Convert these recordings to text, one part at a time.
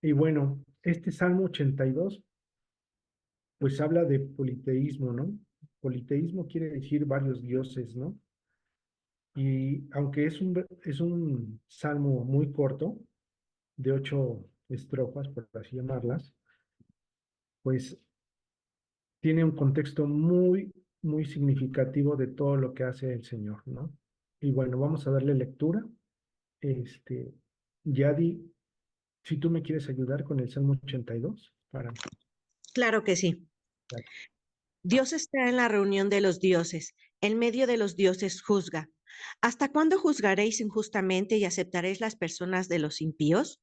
Y bueno, este Salmo 82, pues habla de politeísmo, ¿no? Politeísmo quiere decir varios dioses, ¿no? Y aunque es un salmo muy corto, de 8 estrofas, por así llamarlas, pues tiene un contexto muy, muy significativo de todo lo que hace el Señor, ¿no? Y bueno, vamos a darle lectura. Este, Yadi, si tú me quieres ayudar con el Salmo 82, para... Claro que sí. Dios está en la reunión de los dioses, en medio de los dioses juzga. ¿Hasta cuándo juzgaréis injustamente y aceptaréis las personas de los impíos?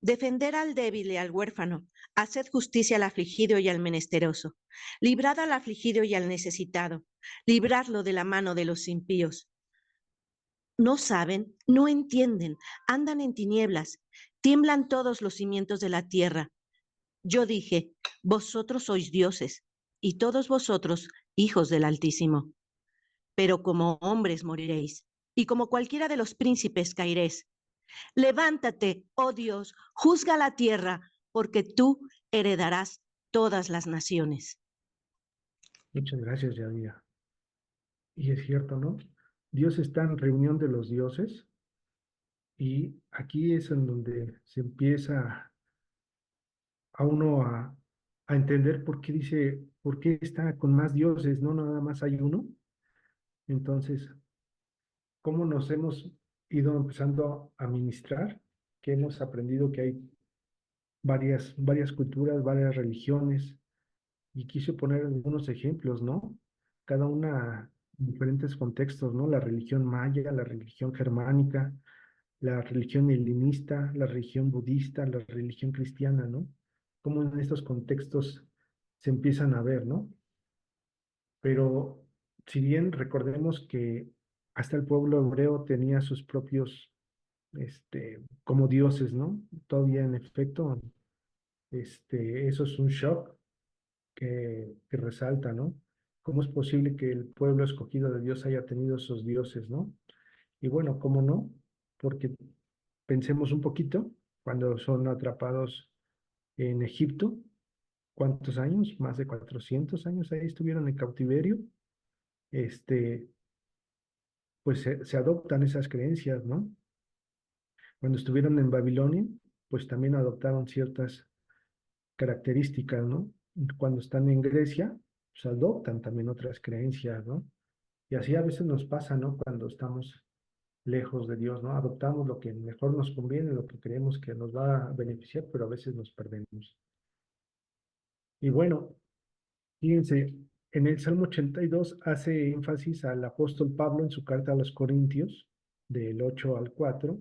Defender al débil y al huérfano, haced justicia al afligido y al menesteroso. Librad al afligido y al necesitado, libradlo de la mano de los impíos. No saben, no entienden, andan en tinieblas, tiemblan todos los cimientos de la tierra. Yo dije, vosotros sois dioses, y todos vosotros hijos del Altísimo. Pero como hombres moriréis, y como cualquiera de los príncipes caeréis. Levántate, oh Dios, juzga la tierra, porque tú heredarás todas las naciones. Muchas gracias, Yadi. Y es cierto, ¿no? Dios está en reunión de los dioses y aquí es en donde se empieza a uno a entender por qué dice, por qué está con más dioses, no nada más hay uno. Entonces, ¿cómo nos hemos ido empezando a ministrar? Que hemos aprendido que hay varias culturas, varias religiones, y quise poner algunos ejemplos, ¿no? Cada una en diferentes contextos, ¿no? La religión maya, la religión germánica, la religión helenista, la religión budista, la religión cristiana, ¿no? Cómo en estos contextos se empiezan a ver, ¿no? Pero si bien recordemos que hasta el pueblo hebreo tenía sus propios, como dioses, ¿no? Todavía en efecto, eso es un shock que resalta, ¿no? ¿Cómo es posible que el pueblo escogido de Dios haya tenido esos dioses, ¿no? Y bueno, ¿cómo no? Porque pensemos un poquito, cuando son atrapados en Egipto, ¿cuántos años? Más de 400 años ahí estuvieron en cautiverio. Este, pues se adoptan esas creencias, ¿no? Cuando estuvieron en Babilonia, pues también adoptaron ciertas características, ¿no? Cuando están en Grecia, pues adoptan también otras creencias, ¿no? Y así a veces nos pasa, ¿no? Cuando estamos lejos de Dios, ¿no? Adoptamos lo que mejor nos conviene, lo que creemos que nos va a beneficiar, pero a veces nos perdemos. Y bueno, fíjense, en el Salmo 82 hace énfasis al apóstol Pablo en su carta a los Corintios, del 8 al 4,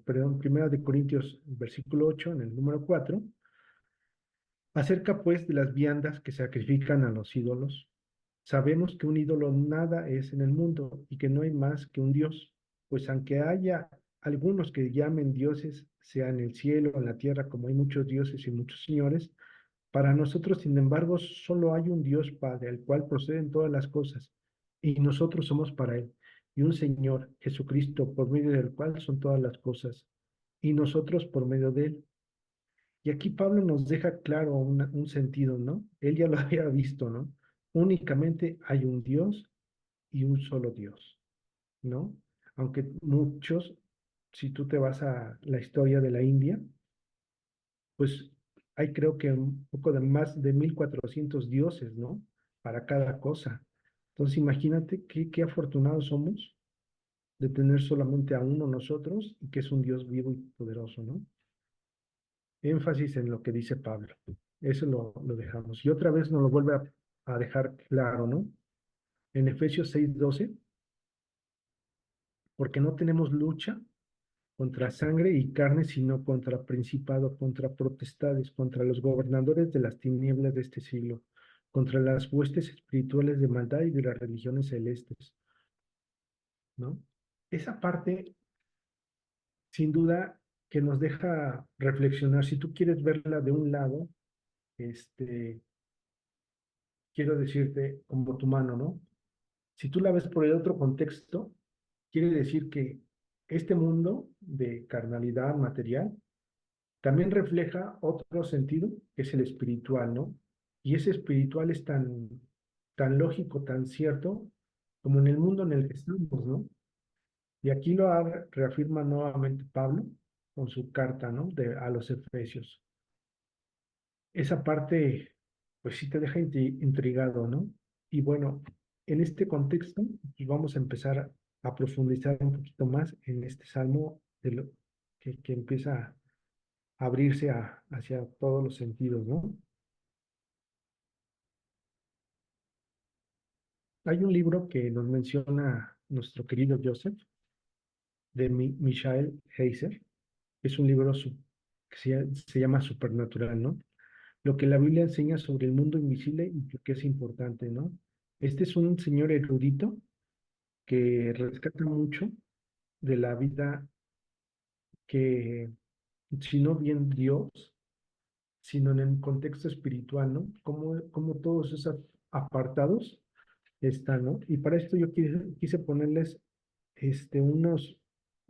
perdón, primera de Corintios, versículo 8, en el número 4, acerca pues de las viandas que sacrifican a los ídolos. Sabemos que un ídolo nada es en el mundo y que no hay más que un Dios, pues aunque haya algunos que llamen dioses, sea en el cielo o en la tierra, como hay muchos dioses y muchos señores, para nosotros, sin embargo, solo hay un Dios Padre, al cual proceden todas las cosas, y nosotros somos para Él, y un Señor, Jesucristo, por medio del cual son todas las cosas, y nosotros por medio de Él. Y aquí Pablo nos deja claro un sentido, ¿no? Él ya lo había visto, ¿no? Únicamente hay un Dios y un solo Dios, ¿no? Aunque muchos, si tú te vas a la historia de la India, pues hay creo que un poco de más de 1400 dioses, ¿no? Para cada cosa. Entonces imagínate qué afortunados somos de tener solamente a uno nosotros y que es un Dios vivo y poderoso, ¿no? Énfasis en lo que dice Pablo. Eso lo dejamos. Y otra vez nos lo vuelve a dejar claro, ¿no? En Efesios 6:12, porque no tenemos lucha contra sangre y carne, sino contra principados, contra potestades, contra los gobernadores de las tinieblas de este siglo, contra las huestes espirituales de maldad y de las religiones celestes, ¿no? Esa parte, sin duda, que nos deja reflexionar. Si tú quieres verla de un lado, este, quiero decirte como tu mano, ¿no? Si tú la ves por el otro contexto, quiere decir que este mundo de carnalidad material También refleja otro sentido, que es el espiritual, ¿no? Y ese espiritual es tan lógico, tan cierto, como en el mundo en el que estamos, ¿no? Y aquí reafirma nuevamente Pablo con su carta, ¿no? A los Efesios. Esa parte, pues sí te deja intrigado, ¿no? Y bueno, en este contexto, pues vamos a empezar a profundizar un poquito más en este salmo que empieza a abrirse hacia todos los sentidos, ¿no? Hay un libro que nos menciona nuestro querido Joseph, de Michael Heiser. Es un libro que se llama Supernatural, ¿no? Lo que la Biblia enseña sobre el mundo invisible y por qué es importante, ¿no? Este es un señor erudito que rescata mucho de la vida que, si no bien Dios, sino en el contexto espiritual, ¿no? Como todos esos apartados están, ¿no? Y para esto yo quise ponerles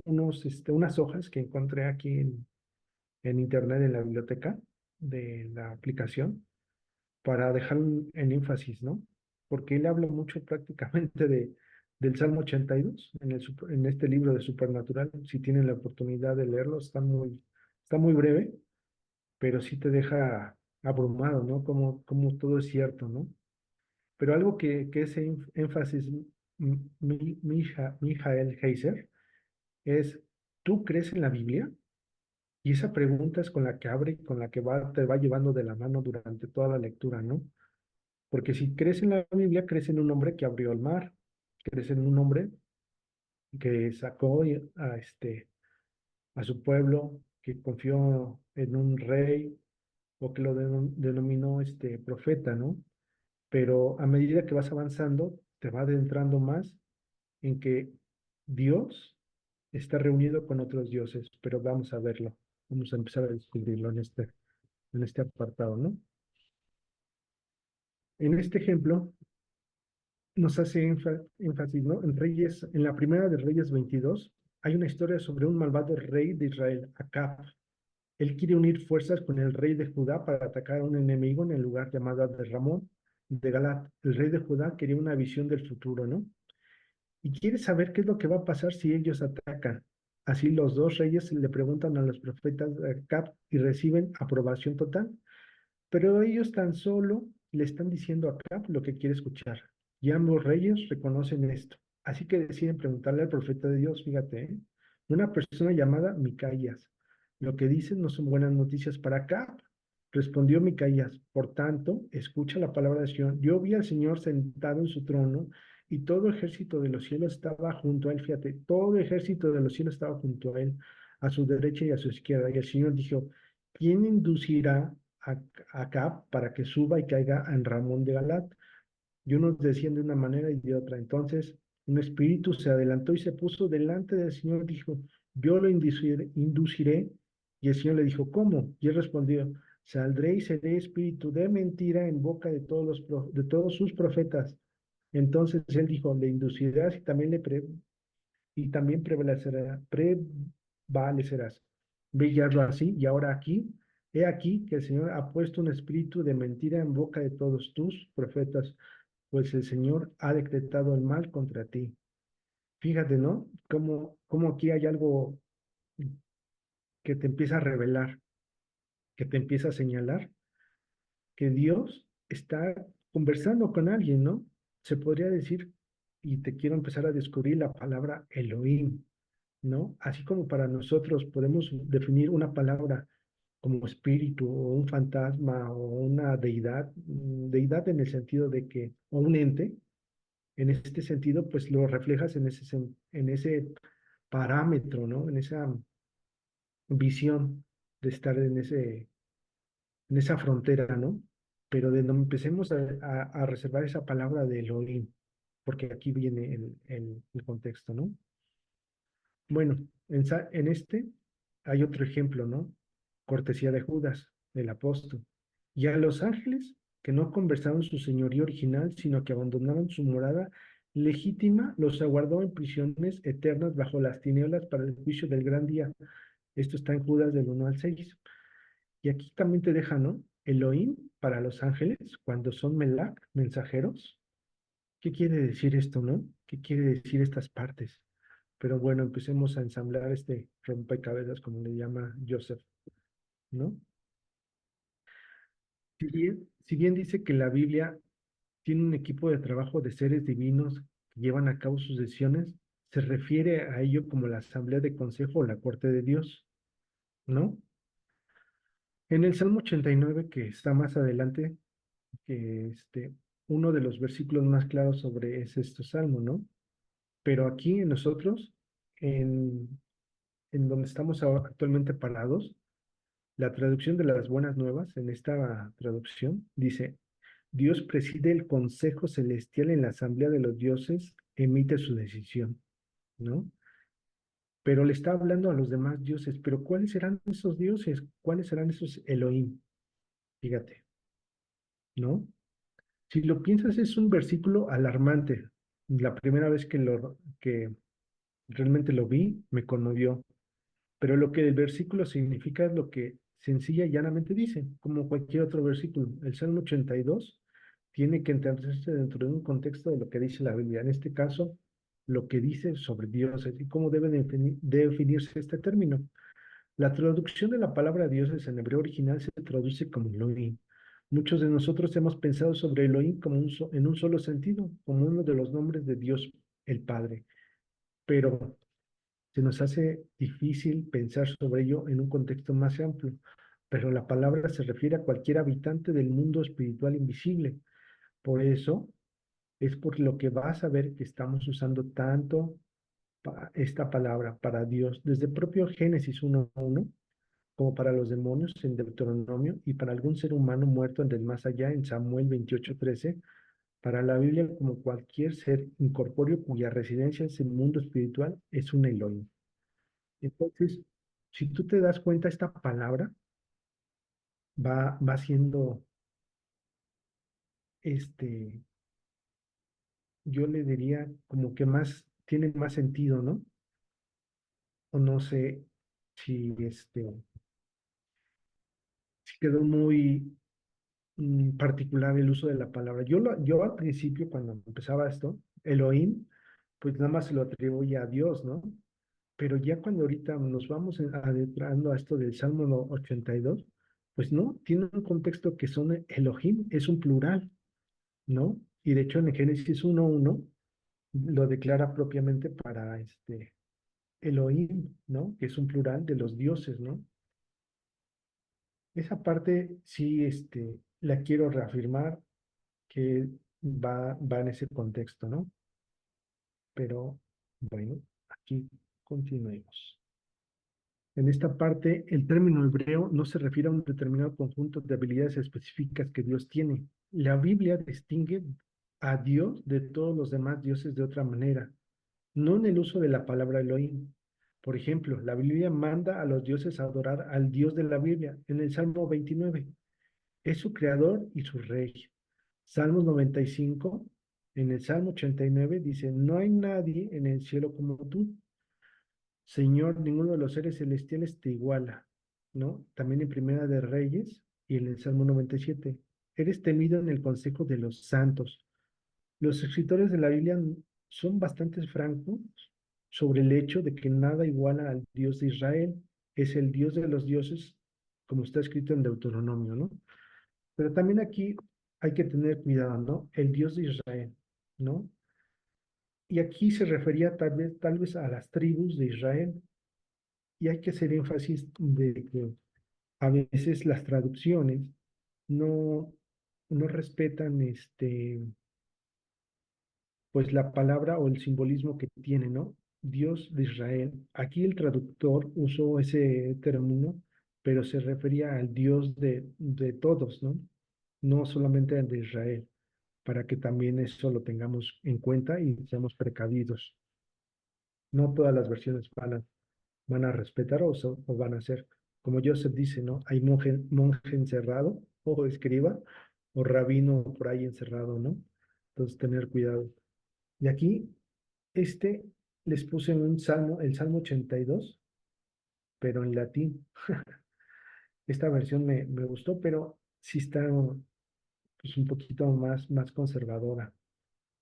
unas hojas que encontré aquí en internet, en la biblioteca de la aplicación, para dejar en énfasis, ¿no? Porque él habla mucho prácticamente del Salmo 82 en este libro de Supernatural. Si tienen la oportunidad de leerlo, está muy breve, pero sí te deja abrumado, ¿no? Como todo es cierto, ¿no? Pero algo que ese énfasis, Michael Heiser, es, ¿tú crees en la Biblia? Y esa pregunta es con la que abre y con la que te va llevando de la mano durante toda la lectura, ¿no? Porque si crees en la Biblia, crees en un hombre que abrió el mar, crees en un hombre que sacó a su pueblo, que confió en un rey o que lo denominó profeta, ¿no? Pero a medida que vas avanzando, te va adentrando más en que Dios está reunido con otros dioses, pero vamos a verlo, vamos a empezar a descubrirlo en este apartado, ¿no? En este ejemplo nos hace énfasis, ¿no? En la primera de Reyes 22, hay una historia sobre un malvado rey de Israel, Acab. Él quiere unir fuerzas con el rey de Judá para atacar a un enemigo en el lugar llamado de Ramón de Galat. El rey de Judá quería una visión del futuro, ¿no? Y quiere saber qué es lo que va a pasar si ellos atacan. Así los dos reyes le preguntan a los profetas de Acab y reciben aprobación total. Pero ellos tan solo le están diciendo a Acab lo que quiere escuchar. Y ambos reyes reconocen esto. Así que deciden preguntarle al profeta de Dios, fíjate, ¿eh? Una persona llamada Micaías. Lo que dicen no son buenas noticias para Acab. Respondió Micaías, por tanto, escucha la palabra de Señor. Yo vi al Señor sentado en su trono y todo ejército de los cielos estaba junto a él. Fíjate, todo ejército de los cielos estaba junto a él, a su derecha y a su izquierda. Y el Señor dijo, ¿quién inducirá a Acab para que suba y caiga en Ramón de Galat? Y unos decían de una manera y de otra. Entonces un espíritu se adelantó y se puso delante del Señor, dijo, yo lo induciré. Y el Señor le dijo, ¿cómo? Y él respondió, saldré y seré espíritu de mentira en boca de todos sus profetas. Entonces él dijo, le inducirás y también prevalecerás. Ve y hazlo así, y ahora he aquí que el Señor ha puesto un espíritu de mentira en boca de todos tus profetas, pues el Señor ha decretado el mal contra ti. Fíjate, ¿no? Cómo aquí hay algo que te empieza a revelar, que te empieza a señalar, que Dios está conversando con alguien, ¿no? Se podría decir, y te quiero empezar a descubrir la palabra Elohim, ¿no? Así como para nosotros podemos definir una palabra como espíritu o un fantasma o una deidad, deidad en el sentido de que, o un ente, en este sentido, pues lo reflejas en ese parámetro, ¿no? En esa visión de estar en esa frontera, ¿no? Pero de donde empecemos a reservar esa palabra de Elohim, porque aquí viene el contexto, ¿no? Bueno, en este hay otro ejemplo, ¿no? Cortesía de Judas, el apóstol. Y a los ángeles que no conversaron su señorío original, sino que abandonaron su morada legítima, los aguardó en prisiones eternas bajo las tinieblas para el juicio del gran día. Esto está en Judas del 1 al 6. Y aquí también te deja, ¿no? Elohim para los ángeles, cuando son Melach, mensajeros. ¿Qué quiere decir esto, no? ¿Qué quiere decir estas partes? Pero bueno, empecemos a ensamblar este rompecabezas, como le llama Joseph, ¿no? Si bien dice que la Biblia tiene un equipo de trabajo de seres divinos que llevan a cabo sus decisiones, se refiere a ello como la asamblea de consejo o la corte de Dios, ¿no? En el Salmo 89, que está más adelante, que uno de los versículos más claros sobre es este salmo, ¿no? Pero aquí en nosotros, en, en donde estamos actualmente parados, la traducción de las buenas nuevas, en esta traducción, dice, Dios preside el consejo celestial en la asamblea de los dioses, emite su decisión, ¿no? Pero le está hablando a los demás dioses, pero ¿cuáles serán esos dioses? ¿Cuáles serán esos Elohim? Fíjate, ¿no? Si lo piensas, es un versículo alarmante. La primera vez que realmente lo vi, me conmovió. Pero lo que el versículo significa es lo que sencilla y llanamente dice, como cualquier otro versículo. El Salmo 82 tiene que entenderse dentro de un contexto de lo que dice la Biblia. En este caso, lo que dice sobre Dios y cómo debe definirse este término. La traducción de la palabra dioses en hebreo original se traduce como Elohim. Muchos de nosotros hemos pensado sobre Elohim como en un solo sentido, como uno de los nombres de Dios, el Padre. Pero se nos hace difícil pensar sobre ello en un contexto más amplio. Pero la palabra se refiere a cualquier habitante del mundo espiritual invisible. Por eso es por lo que vas a ver que estamos usando tanto esta palabra para Dios, desde el propio Génesis 1:1 como para los demonios en Deuteronomio y para algún ser humano muerto en el más allá en Samuel 28:13, para la Biblia como cualquier ser incorpóreo cuya residencia es el mundo espiritual es un Elohim. Entonces, si tú te das cuenta, esta palabra va siendo, este, yo le diría como que tiene más sentido, ¿no? O no sé si, si quedó muy particular el uso de la palabra. Yo al principio, cuando empezaba esto, Elohim, pues nada más se lo atribuye a Dios, ¿no? Pero ya cuando ahorita nos vamos adentrando a esto del Salmo 82, pues no, tiene un contexto que son Elohim, es un plural, ¿no? Y de hecho en el Génesis 1:1 lo declara propiamente para Elohim, ¿no? Que es un plural de los dioses, ¿no? Esa parte sí, la quiero reafirmar que va en ese contexto, ¿no? Pero bueno, aquí continuemos. En esta parte, el término hebreo no se refiere a un determinado conjunto de habilidades específicas que Dios tiene. La Biblia distingue a Dios de todos los demás dioses de otra manera, no en el uso de la palabra Elohim. Por ejemplo, la Biblia manda a los dioses a adorar al Dios de la Biblia en el Salmo 29. Es su creador y su rey. Salmos 95, en el Salmo 89 dice, no hay nadie en el cielo como tú. Señor, ninguno de los seres celestiales te iguala, ¿no? También en Primera de Reyes y en el Salmo 97. Eres temido en el consejo de los santos. Los escritores de la Biblia son bastante francos sobre el hecho de que nada iguala al Dios de Israel. Es el Dios de los dioses, como está escrito en Deuteronomio, ¿no? Pero también aquí hay que tener cuidado, ¿no? El Dios de Israel, ¿no? Y aquí se refería tal vez a las tribus de Israel. Y hay que hacer énfasis de que a veces las traducciones no, no respetan pues la palabra o el simbolismo que tiene, ¿no? Dios de Israel. Aquí el traductor usó ese término, pero se refería al Dios de todos, ¿no? No solamente al de Israel, para que también eso lo tengamos en cuenta y seamos precavidos. No todas las versiones van a respetar o van a ser, como Joseph dice, ¿no? Hay monje encerrado o escriba o rabino por ahí encerrado, ¿no? Entonces, tener cuidado. Y aquí, este les puse un salmo, el Salmo 82, pero en latín. Esta versión me gustó, pero sí está pues, un poquito más conservadora,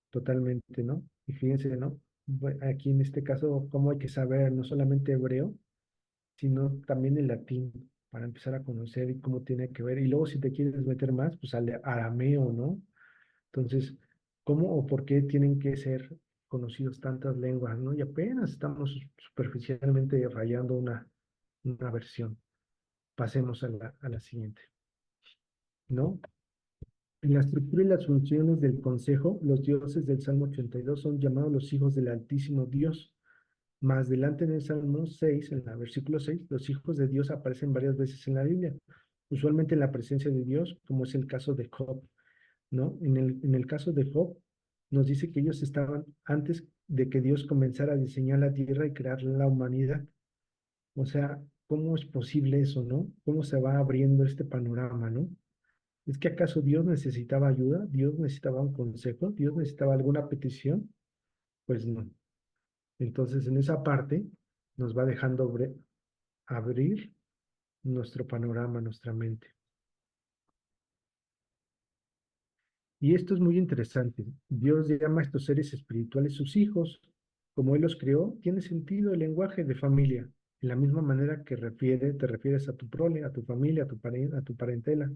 totalmente, ¿no? Y fíjense, ¿no? Aquí en este caso, cómo hay que saber no solamente hebreo, sino también el latín, para empezar a conocer y cómo tiene que ver. Y luego si te quieres meter más, pues al arameo, ¿no? Entonces, ¿cómo o por qué tienen que ser conocidos tantas lenguas, ¿no? Y apenas estamos superficialmente rayando una versión. Pasemos a la siguiente, ¿no? En la estructura y las funciones del consejo, los dioses del Salmo 82 son llamados los hijos del Altísimo Dios. Más adelante en el Salmo 6, en el versículo 6, los hijos de Dios aparecen varias veces en la Biblia, usualmente en la presencia de Dios, como es el caso de Job, ¿no? En el caso de Job, nos dice que ellos estaban antes de que Dios comenzara a diseñar la tierra y crear la humanidad. O sea, ¿cómo es posible eso, no? ¿Cómo se va abriendo este panorama, no? ¿Es que acaso Dios necesitaba ayuda? ¿Dios necesitaba un consejo? ¿Dios necesitaba alguna petición? Pues no. Entonces, en esa parte nos va dejando abrir nuestro panorama, nuestra mente. Y esto es muy interesante. Dios llama a estos seres espirituales sus hijos. Como Él los creó, tiene sentido el lenguaje de familia. En la misma manera que te refieres a tu prole, a tu familia, a tu parentela,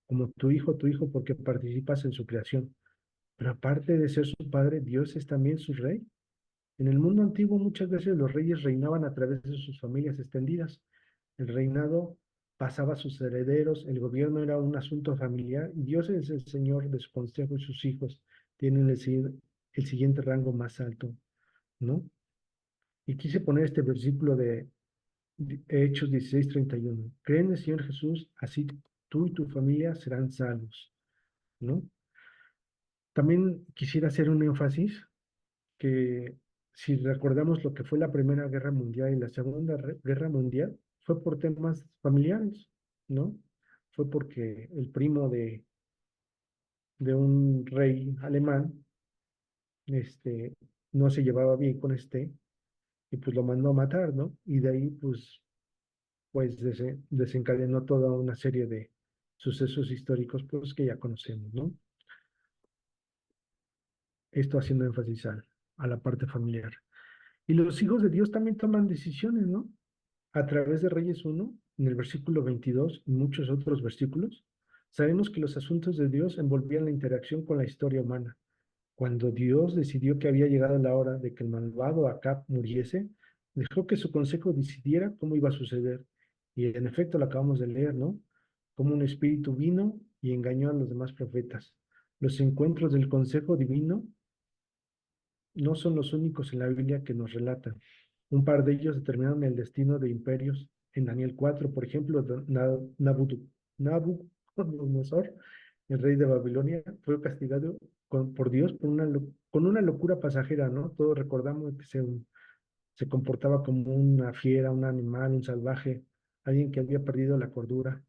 como tu hijo, porque participas en su creación. Pero aparte de ser su padre, Dios es también su rey. En el mundo antiguo muchas veces los reyes reinaban a través de sus familias extendidas. El reinado pasaba a sus herederos, el gobierno era un asunto familiar y Dios es el Señor de su consejo y sus hijos tienen el siguiente rango más alto, ¿no? Y quise poner este versículo de Hechos 16:31. Cree en el Señor Jesús, así tú y tu familia serán salvos, ¿no? También quisiera hacer un énfasis que si recordamos lo que fue la Primera Guerra Mundial y la Segunda Guerra Mundial, fue por temas familiares, ¿no? Fue porque el primo de un rey alemán, este, no se llevaba bien con y pues lo mandó a matar, ¿no? Y de ahí, pues desencadenó toda una serie de sucesos históricos, pues que ya conocemos, ¿no? Esto haciendo énfasis a la parte familiar. Y los hijos de Dios también toman decisiones, ¿no? A través de Reyes 1, en el versículo 22 y muchos otros versículos, sabemos que los asuntos de Dios envolvían la interacción con la historia humana. Cuando Dios decidió que había llegado la hora de que el malvado Acab muriese, dejó que su consejo decidiera cómo iba a suceder. Y en efecto lo acabamos de leer, ¿no? Como un espíritu vino y engañó a los demás profetas. Los encuentros del consejo divino no son los únicos en la Biblia que nos relatan. Un par de ellos determinaron el destino de imperios. En Daniel 4, por ejemplo, Nabucodonosor, el rey de Babilonia, fue castigado por Dios con una locura pasajera, ¿no? Todos recordamos que se comportaba como una fiera, un animal, un salvaje, alguien que había perdido la cordura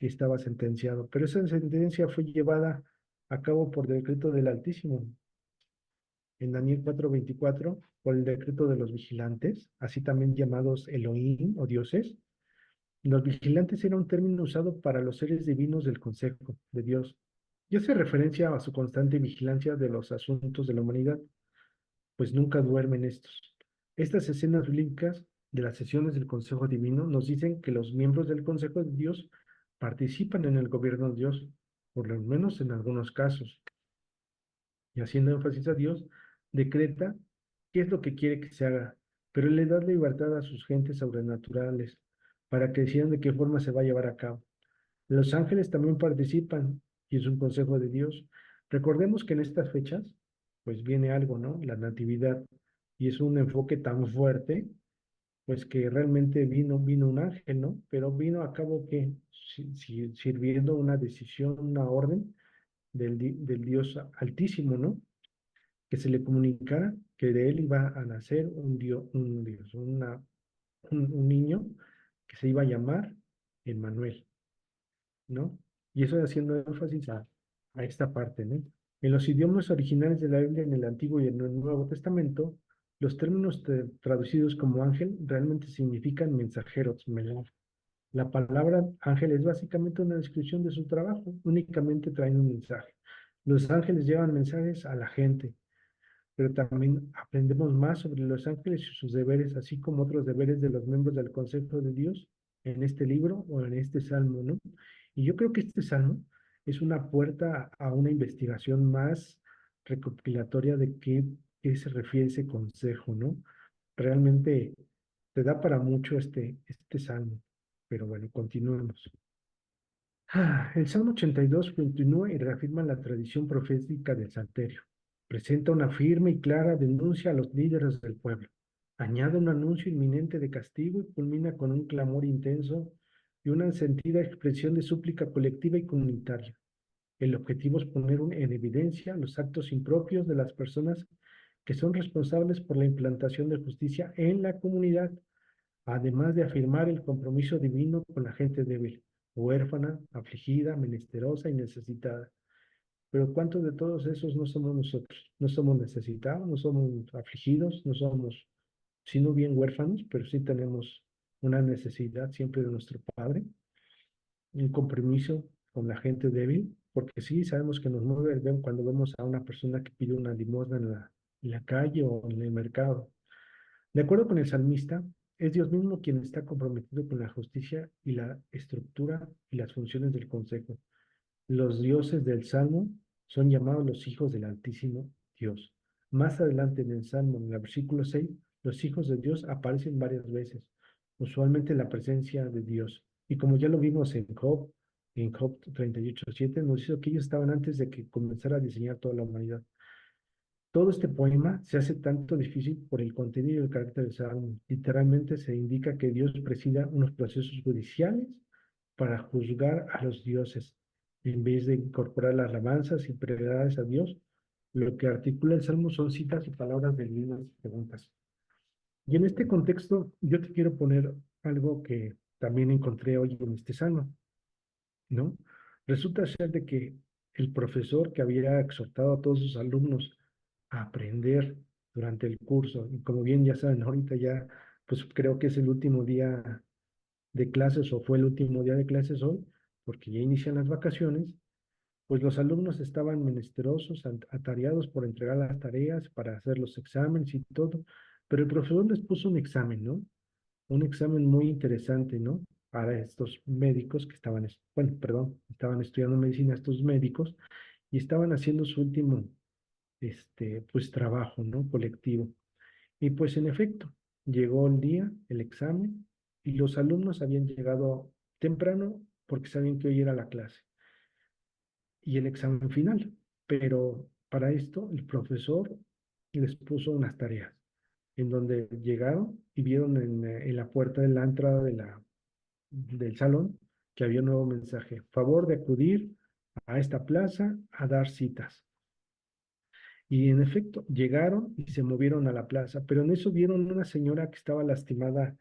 y estaba sentenciado. Pero esa sentencia fue llevada a cabo por decreto del Altísimo en Daniel 4:24, por el decreto de los vigilantes, así también llamados Elohim o dioses. Los vigilantes era un término usado para los seres divinos del consejo de Dios y hace referencia a su constante vigilancia de los asuntos de la humanidad, pues nunca duermen estos. Estas escenas bíblicas de las sesiones del consejo divino nos dicen que los miembros del consejo de Dios participan en el gobierno de Dios, por lo menos en algunos casos y haciendo énfasis a Dios, decreta qué es lo que quiere que se haga, pero Él le da libertad a sus gentes sobrenaturales para que decidan de qué forma se va a llevar a cabo. Los ángeles también participan y es un consejo de Dios. Recordemos que en estas fechas, pues viene algo, ¿no? La natividad, y es un enfoque tan fuerte, pues que realmente vino un ángel, ¿no? Pero vino a cabo que sirviendo una decisión, una orden del Dios Altísimo, ¿no? Que se le comunicara que de él iba a nacer un niño que se iba a llamar Emmanuel, ¿no? Y eso haciendo énfasis a esta parte, ¿no? En los idiomas originales de la Biblia, en el Antiguo y en el Nuevo Testamento, los términos traducidos como ángel realmente significan mensajeros, melach, La palabra ángel es básicamente una descripción de su trabajo, únicamente traen un mensaje. Los ángeles llevan mensajes a la gente, pero también aprendemos más sobre los ángeles y sus deberes, así como otros deberes de los miembros del Consejo de Dios en este libro o en este salmo, ¿no? Y yo creo que este salmo es una puerta a una investigación más recopilatoria de qué se refiere ese consejo, ¿no? Realmente te da para mucho este salmo, pero bueno, continuemos. El Salmo 82 continúa y reafirma la tradición profética del Salterio. Presenta una firme y clara denuncia a los líderes del pueblo. Añade un anuncio inminente de castigo y culmina con un clamor intenso y una sentida expresión de súplica colectiva y comunitaria. El objetivo es poner en evidencia los actos impropios de las personas que son responsables por la implantación de justicia en la comunidad, además de afirmar el compromiso divino con la gente débil, huérfana, afligida, menesterosa y necesitada. Pero ¿cuántos de todos esos no somos nosotros? No somos necesitados, no somos afligidos, no somos, sino bien huérfanos, pero sí tenemos una necesidad siempre de nuestro Padre, un compromiso con la gente débil, porque sí sabemos que nos mueve el ver cuando vemos a una persona que pide una limosna en la calle o en el mercado. De acuerdo con el salmista, es Dios mismo quien está comprometido con la justicia y la estructura y las funciones del consejo. Los dioses del Salmo son llamados los hijos del Altísimo Dios. Más adelante en el Salmo, en el versículo 6, los hijos de Dios aparecen varias veces, usualmente en la presencia de Dios. Y como ya lo vimos en Job 38:7, nos dice que ellos estaban antes de que comenzara a diseñar toda la humanidad. Todo este poema se hace tanto difícil por el contenido y el carácter del salmo. Literalmente se indica que Dios presida unos procesos judiciales para juzgar a los dioses, en vez de incorporar las alabanzas y prioridades a Dios. Lo que articula el salmo son citas y palabras de divinas preguntas. Y en este contexto, yo te quiero poner algo que también encontré hoy en este salmo, ¿no? Resulta ser de que el profesor que había exhortado a todos sus alumnos a aprender durante el curso, y como bien ya saben, ahorita ya, pues creo que es el último día de clases o fue el último día de clases hoy, porque ya inician las vacaciones, pues los alumnos estaban menesterosos, atareados por entregar las tareas, para hacer los exámenes y todo, pero el profesor les puso un examen, ¿no? Un examen muy interesante, ¿no? Para estos médicos que estaban, bueno, perdón, estaban estudiando medicina, estos médicos, y estaban haciendo su último, pues, trabajo, ¿no? Colectivo. Y pues, en efecto, llegó el día, el examen, y los alumnos habían llegado temprano porque sabían que hoy era la clase y el examen final. Pero para esto, el profesor les puso unas tareas en donde llegaron y vieron en la puerta de la entrada del salón que había un nuevo mensaje. Favor de acudir a esta plaza a dar citas. Y en efecto, llegaron y se movieron a la plaza, pero en eso vieron una señora que estaba lastimada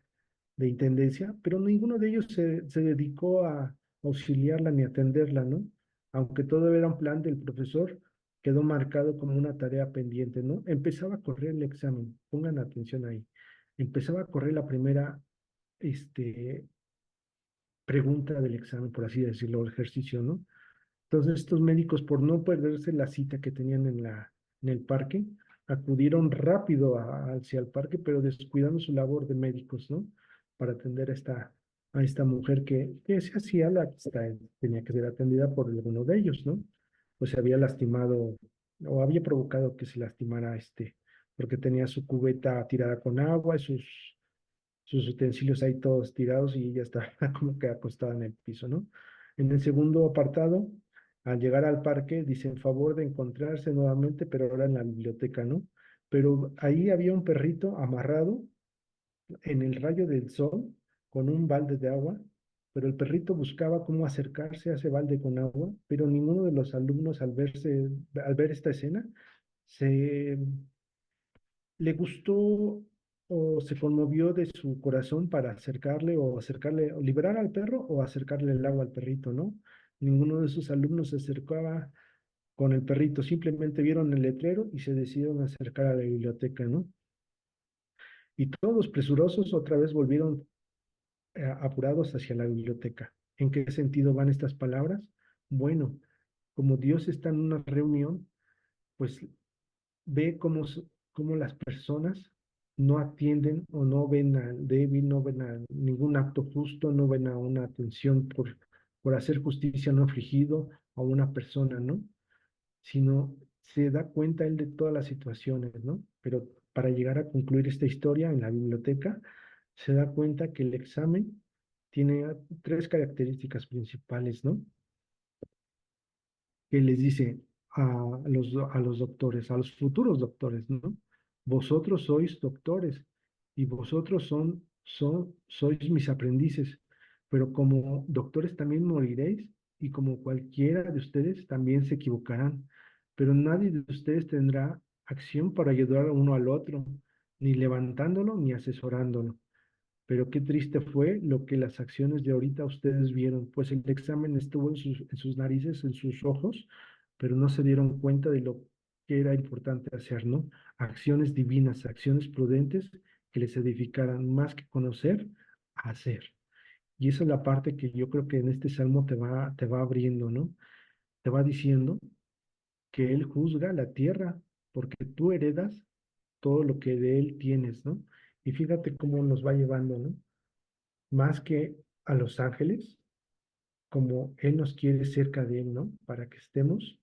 de intendencia, pero ninguno de ellos se dedicó a auxiliarla ni atenderla, ¿no? Aunque todo era un plan del profesor, quedó marcado como una tarea pendiente, ¿no? Empezaba a correr el examen, pongan atención ahí. Empezaba a correr la primera, este, pregunta del examen, por así decirlo, el ejercicio, ¿no? Entonces estos médicos, por no perderse la cita que tenían en el parque, acudieron rápido hacia el parque, pero descuidando su labor de médicos, ¿no? Para atender a esta mujer que se hacía tenía que ser atendida por alguno de ellos, ¿no? Pues se había lastimado o había provocado que se lastimara porque tenía su cubeta tirada con agua y sus utensilios ahí todos tirados y ella está como que acostada en el piso, ¿no? En el segundo apartado, al llegar al parque, dice en favor de encontrarse nuevamente, pero ahora en la biblioteca, ¿no? Pero ahí había un perrito amarrado en el rayo del sol con un balde de agua, pero el perrito buscaba cómo acercarse a ese balde con agua, pero ninguno de los alumnos al ver esta escena, se le gustó o se conmovió de su corazón para acercarle, o liberar al perro o acercarle el agua al perrito, ¿no? Ninguno de sus alumnos se acercaba con el perrito, simplemente vieron el letrero y se decidieron acercar a la biblioteca, ¿no? Y todos presurosos otra vez volvieron apurados hacia la biblioteca. ¿En qué sentido van estas palabras? Bueno, como Dios está en una reunión, pues ve cómo las personas no atienden o no ven al débil, no ven a ningún acto justo, no ven a una atención por hacer justicia no afligido a una persona, ¿no? Sino se da cuenta él de todas las situaciones, ¿no? Pero para llegar a concluir esta historia en la biblioteca, se da cuenta que el examen tiene tres características principales, ¿no? Que les dice a los doctores, a los futuros doctores, ¿no? Vosotros sois doctores y vosotros sois mis aprendices, pero como doctores también moriréis y como cualquiera de ustedes también se equivocarán, pero nadie de ustedes tendrá acción para ayudar a uno al otro, ni levantándolo ni asesorándolo. Pero qué triste fue lo que las acciones de ahorita ustedes vieron, pues el examen estuvo en sus narices, en sus ojos, pero no se dieron cuenta de lo que era importante hacer, ¿no? Acciones divinas, acciones prudentes que les edificaran más que conocer, hacer. Y esa es la parte que yo creo que en este salmo te va abriendo, ¿no? Te va diciendo que Él juzga la tierra, porque tú heredas todo lo que de Él tienes, ¿no? Y fíjate cómo nos va llevando, ¿no? Más que a los ángeles, como Él nos quiere cerca de Él, ¿no? Para que estemos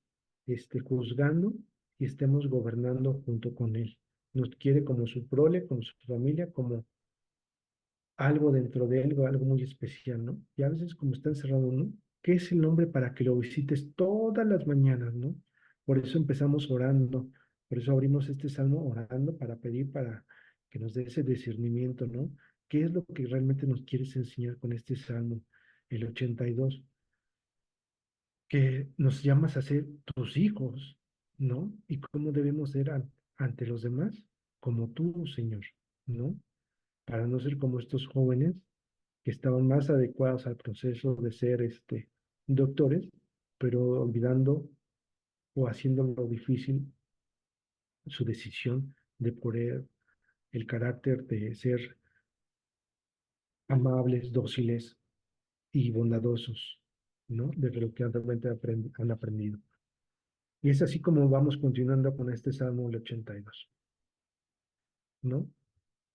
juzgando y estemos gobernando junto con Él. Nos quiere como su prole, como su familia, como algo dentro de Él, algo muy especial, ¿no? Y a veces como está encerrado, ¿no? ¿Qué es el hombre para que lo visites todas las mañanas, ¿no? Por eso empezamos orando, por eso abrimos este salmo orando para pedir para que nos dé ese discernimiento, ¿no? ¿Qué es lo que realmente nos quieres enseñar con este salmo, el 82? Que nos llamas a ser tus hijos, ¿no? Y cómo debemos ser ante los demás, como tú, Señor, ¿no? Para no ser como estos jóvenes que estaban más adecuados al proceso de ser doctores, pero olvidando o haciéndolo difícil su decisión de poner el carácter de ser amables, dóciles y bondadosos, ¿no? De lo que realmente han aprendido. Y es así como vamos continuando con este Salmo el 82, ¿no?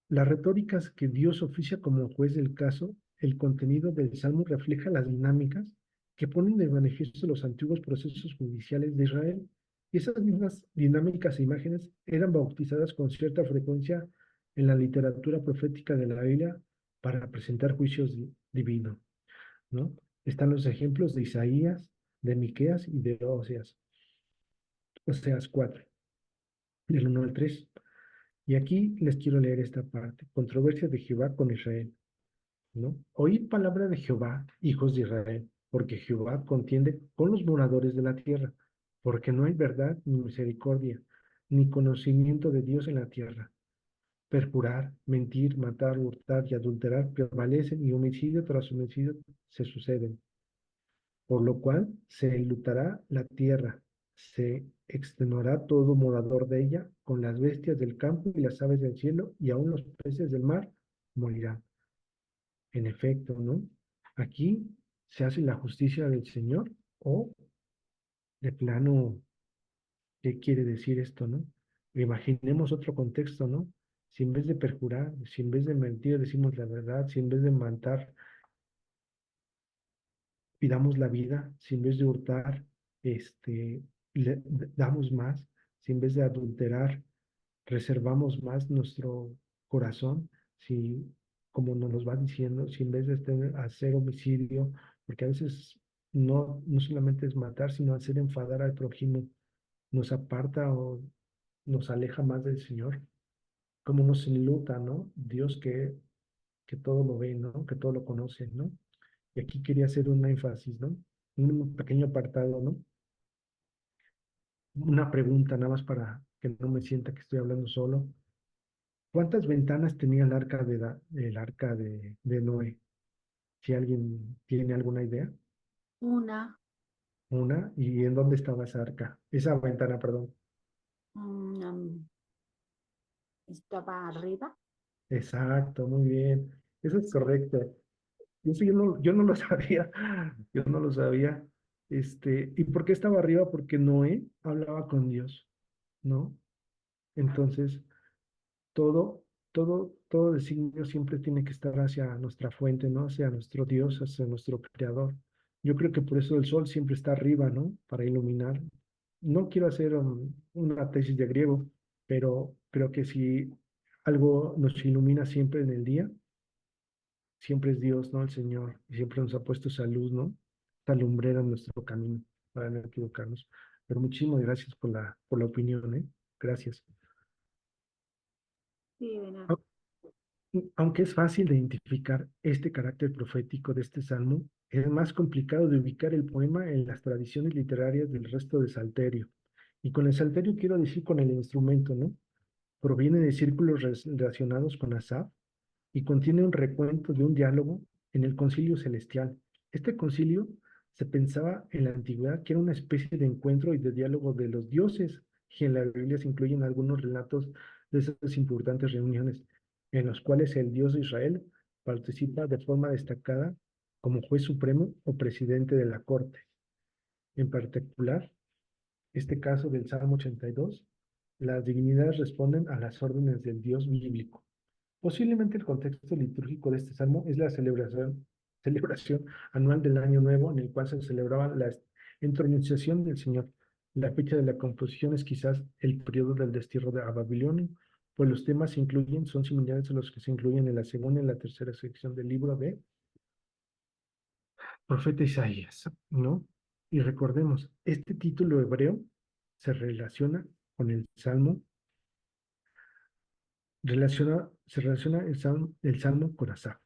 Las retóricas que Dios oficia como juez del caso, el contenido del Salmo refleja las dinámicas que ponen de manifiesto los antiguos procesos judiciales de Israel. Y esas mismas dinámicas e imágenes eran bautizadas con cierta frecuencia en la literatura profética de la Biblia para presentar juicios divinos, ¿no? Están los ejemplos de Isaías, de Miqueas y de Oseas. Oseas 4, del 1 al 3. Y aquí les quiero leer esta parte. Controversia de Jehová con Israel, ¿no? Oíd palabra de Jehová, hijos de Israel, porque Jehová contiende con los moradores de la tierra, porque no hay verdad ni misericordia, ni conocimiento de Dios en la tierra. Perjurar, mentir, matar, hurtar y adulterar prevalecen y homicidio tras homicidio se suceden. Por lo cual se enlutará la tierra, se extenuará todo morador de ella, con las bestias del campo y las aves del cielo, y aun los peces del mar morirán. En efecto, ¿no? Aquí se hace la justicia del Señor, o de plano, ¿qué quiere decir esto, no? Imaginemos otro contexto, ¿no? Si en vez de perjurar, si en vez de mentir decimos la verdad, si en vez de matar pidamos la vida, si en vez de hurtar, le damos más, si en vez de adulterar, reservamos más nuestro corazón, si, como nos los va diciendo, si en vez de hacer homicidio, porque a veces no solamente es matar, sino hacer enfadar al prójimo, nos aparta o nos aleja más del Señor, como nos enluta, ¿no? Dios que todo lo ve, ¿no? Que todo lo conoce, ¿no? Y aquí quería hacer un énfasis, ¿no? Un pequeño apartado, ¿no? Una pregunta nada más para que no me sienta que estoy hablando solo. ¿Cuántas ventanas tenía el arca de Noé? Si alguien tiene alguna idea. Una, Una. ¿Y en dónde estaba esa arca? Esa ventana, perdón. mm, estaba arriba. Exacto, muy bien. Eso es correcto. Y eso yo no lo sabía, yo no lo sabía. ¿Y por qué estaba arriba? Porque Noé hablaba con Dios, ¿no? Entonces, todo, todo designio siempre tiene que estar hacia nuestra fuente, ¿no? Hacia nuestro Dios, hacia nuestro Creador. Yo creo que por eso el sol siempre está arriba, ¿no? Para iluminar. No quiero hacer una tesis de griego, pero creo que si algo nos ilumina siempre en el día, siempre es Dios, ¿no? El Señor, y siempre nos ha puesto esa luz, ¿no? Esta lumbrera en nuestro camino, para no equivocarnos. Pero muchísimas gracias por la opinión, ¿eh? Gracias. Sí, de nada. Au- Aunque es fácil de identificar este carácter profético de este salmo, es más complicado de ubicar el poema en las tradiciones literarias del resto de Salterio. Y con el Salterio quiero decir con el instrumento, ¿no? Proviene de círculos relacionados con Asaf y contiene un recuento de un diálogo en el concilio celestial. Este concilio se pensaba en la antigüedad que era una especie de encuentro y de diálogo de los dioses, y en la Biblia se incluyen algunos relatos de esas importantes reuniones, en los cuales el Dios de Israel participa de forma destacada como juez supremo o presidente de la corte. En particular, este caso del Salmo 82, las divinidades responden a las órdenes del Dios bíblico. Posiblemente el contexto litúrgico de este salmo es la celebración anual del Año Nuevo, en el cual se celebraba la entronización del Señor. La fecha de la composición es quizás el periodo del destierro de a Babilonia, pues los temas que incluyen son similares a los que se incluyen en la segunda y la tercera sección del libro de profeta Isaías, ¿no? Y recordemos, este título hebreo se relaciona con el salmo, se relaciona el salmo con Asaf.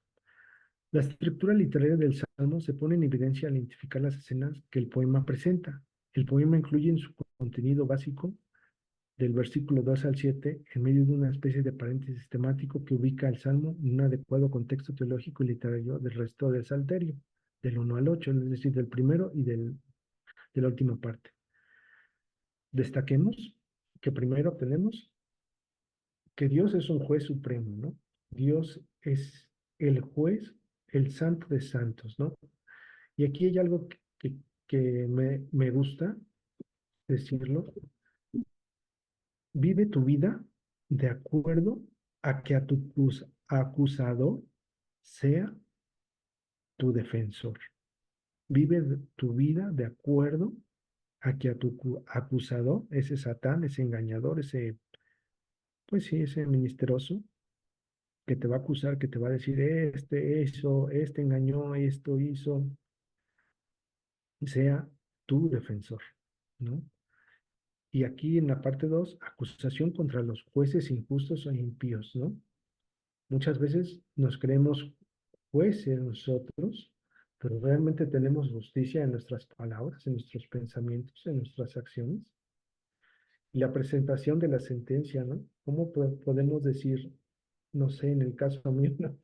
La estructura literaria del Salmo se pone en evidencia al identificar las escenas que el poema presenta. El poema incluye en su contenido básico, del versículo 2 al 7, en medio de una especie de paréntesis temático que ubica el Salmo en un adecuado contexto teológico y literario del resto del Salterio, del 1 al 8, es decir, del primero y de la última parte. Destaquemos que primero tenemos que Dios es un juez supremo, ¿no? Dios es el juez, el santo de santos, ¿no? Y aquí hay algo que me gusta decirlo. Vive tu vida de acuerdo a que a tu acusado sea tu defensor. Vive tu vida de acuerdo a que a tu acusado, ese Satán, ese engañador, pues sí, ese ministeroso, que te va a acusar, que te va a decir, este engañó, esto hizo, sea tu defensor, ¿no? Y aquí en la parte 2 acusación contra los jueces injustos e impíos, ¿no? Muchas veces nos creemos jueces nosotros, pero realmente tenemos justicia en nuestras palabras, en nuestros pensamientos, en nuestras acciones. Y la presentación de la sentencia, ¿no? ¿Cómo podemos decir, no sé, en el caso mío, ¿no?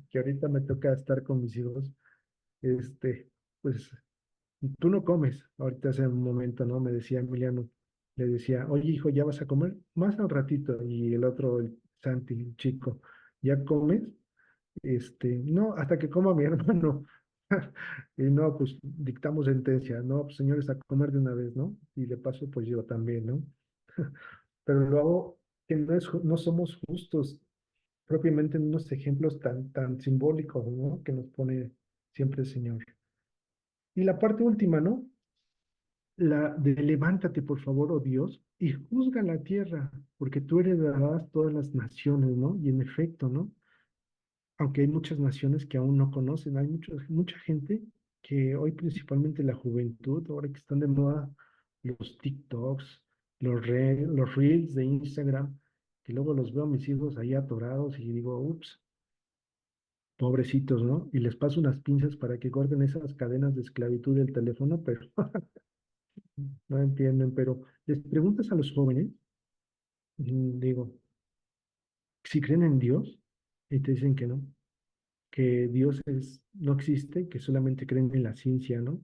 Que ahorita me toca estar con mis hijos, pues tú no comes. Ahorita hace un momento, ¿no? Me decía Emiliano, le decía, oye, hijo, ¿ya vas a comer? Más al ratito. Y el otro, el Santi, el chico, ¿ya comes? No, hasta que coma mi hermano. Y no, pues dictamos sentencia, no, pues señores, a comer de una vez, ¿no? Y de paso, pues yo también, ¿no? Pero luego, que no somos justos propiamente en unos ejemplos tan simbólicos, ¿no? Que nos pone siempre el Señor. Y la parte última, ¿no? La de levántate, por favor, oh Dios, y juzga la tierra, porque tú heredarás todas las naciones, ¿no? Y en efecto, ¿no? Aunque hay muchas naciones que aún no conocen, hay mucha gente que hoy principalmente la juventud, ahora que están de moda los TikToks, los Reels de Instagram, que luego los veo a mis hijos ahí atorados y digo, ups, pobrecitos, ¿no? Y les paso unas pinzas para que corten esas cadenas de esclavitud del teléfono, pero no entienden, pero les preguntas a los jóvenes, digo, si creen en Dios, y te dicen que no, que Dios no existe, que solamente creen en la ciencia, ¿no?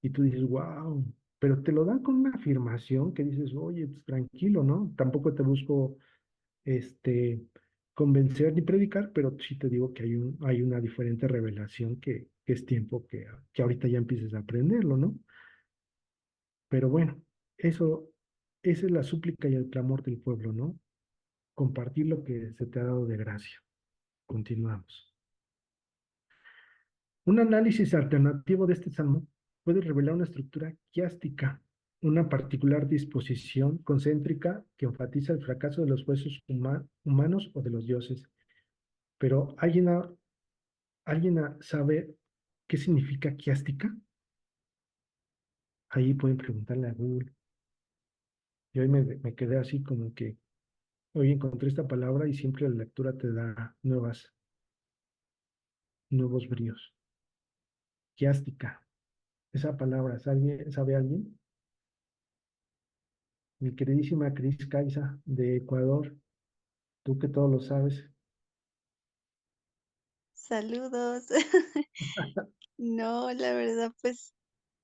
Y tú dices, wow, pero te lo dan con una afirmación que dices, oye, pues, tranquilo, ¿no? Tampoco te busco, este, convencer ni predicar, pero sí te digo que hay una diferente revelación que es tiempo que ahorita ya empieces a aprenderlo, ¿no? Pero bueno, eso, esa es la súplica y el clamor del pueblo, ¿no? Compartir lo que se te ha dado de gracia. Continuamos. Un análisis alternativo de este salmo puede revelar una estructura quiástica, una particular disposición concéntrica que enfatiza el fracaso de los jueces humanos o de los dioses. Pero ¿alguien sabe qué significa quiástica? Ahí pueden preguntarle a Google. Yo hoy me quedé así como que hoy encontré esta palabra y siempre la lectura te da nuevos bríos. Quiástica. Esa palabra, ¿sabe alguien? Mi queridísima Cris Caiza de Ecuador, tú que todo lo sabes. Saludos. No, la verdad, pues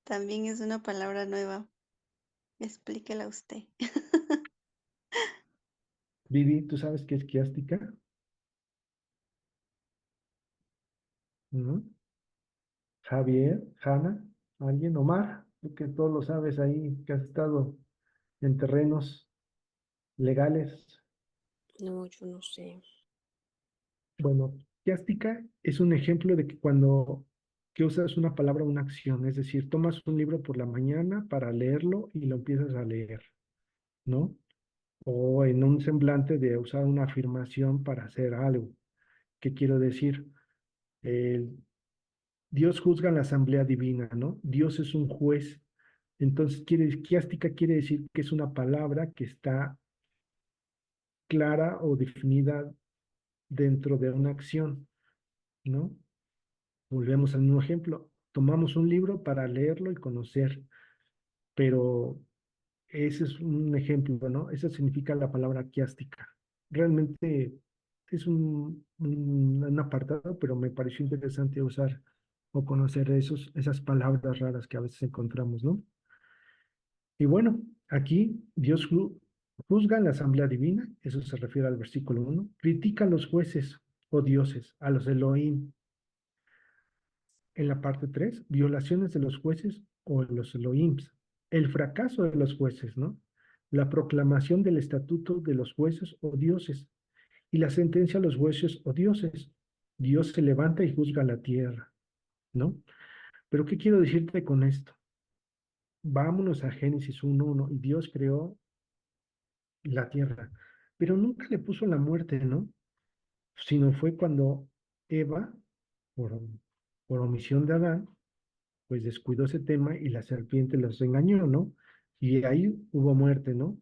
también es una palabra nueva. Explíquela usted. Vivi, ¿tú sabes qué es quiástica? ¿No? Javier, Hanna, alguien, Omar, tú que todo lo sabes ahí, que has estado en terrenos legales. No, yo no sé. Bueno, quiástica es un ejemplo de que usas una palabra o una acción, es decir, tomas un libro por la mañana para leerlo y lo empiezas a leer, ¿no? O en un semblante de usar una afirmación para hacer algo. ¿Qué quiero decir? El- Dios juzga en la asamblea divina, ¿no? Dios es un juez. Entonces, quiástica quiere decir que es una palabra que está clara o definida dentro de una acción, ¿no? Volvemos al mismo ejemplo. Tomamos un libro para leerlo y conocer, pero ese es un ejemplo, ¿no? Eso significa la palabra quiástica. Realmente es un apartado, pero me pareció interesante usar o conocer esas palabras raras que a veces encontramos, ¿no? Y bueno, aquí Dios juzga en la asamblea divina, eso se refiere al versículo 1, critica a los jueces o dioses, a los Elohim. En la parte 3, violaciones de los jueces o los Elohims, el fracaso de los jueces, ¿no? La proclamación del estatuto de los jueces o dioses y la sentencia a los jueces o dioses. Dios se levanta y juzga la tierra, ¿no? Pero ¿qué quiero decirte con esto? Vámonos a Génesis 1:1 y Dios creó la tierra, pero nunca le puso la muerte, ¿no? Sino fue cuando Eva, por, por omisión de Adán, pues descuidó ese tema y la serpiente los engañó, ¿no? Y ahí hubo muerte, ¿no?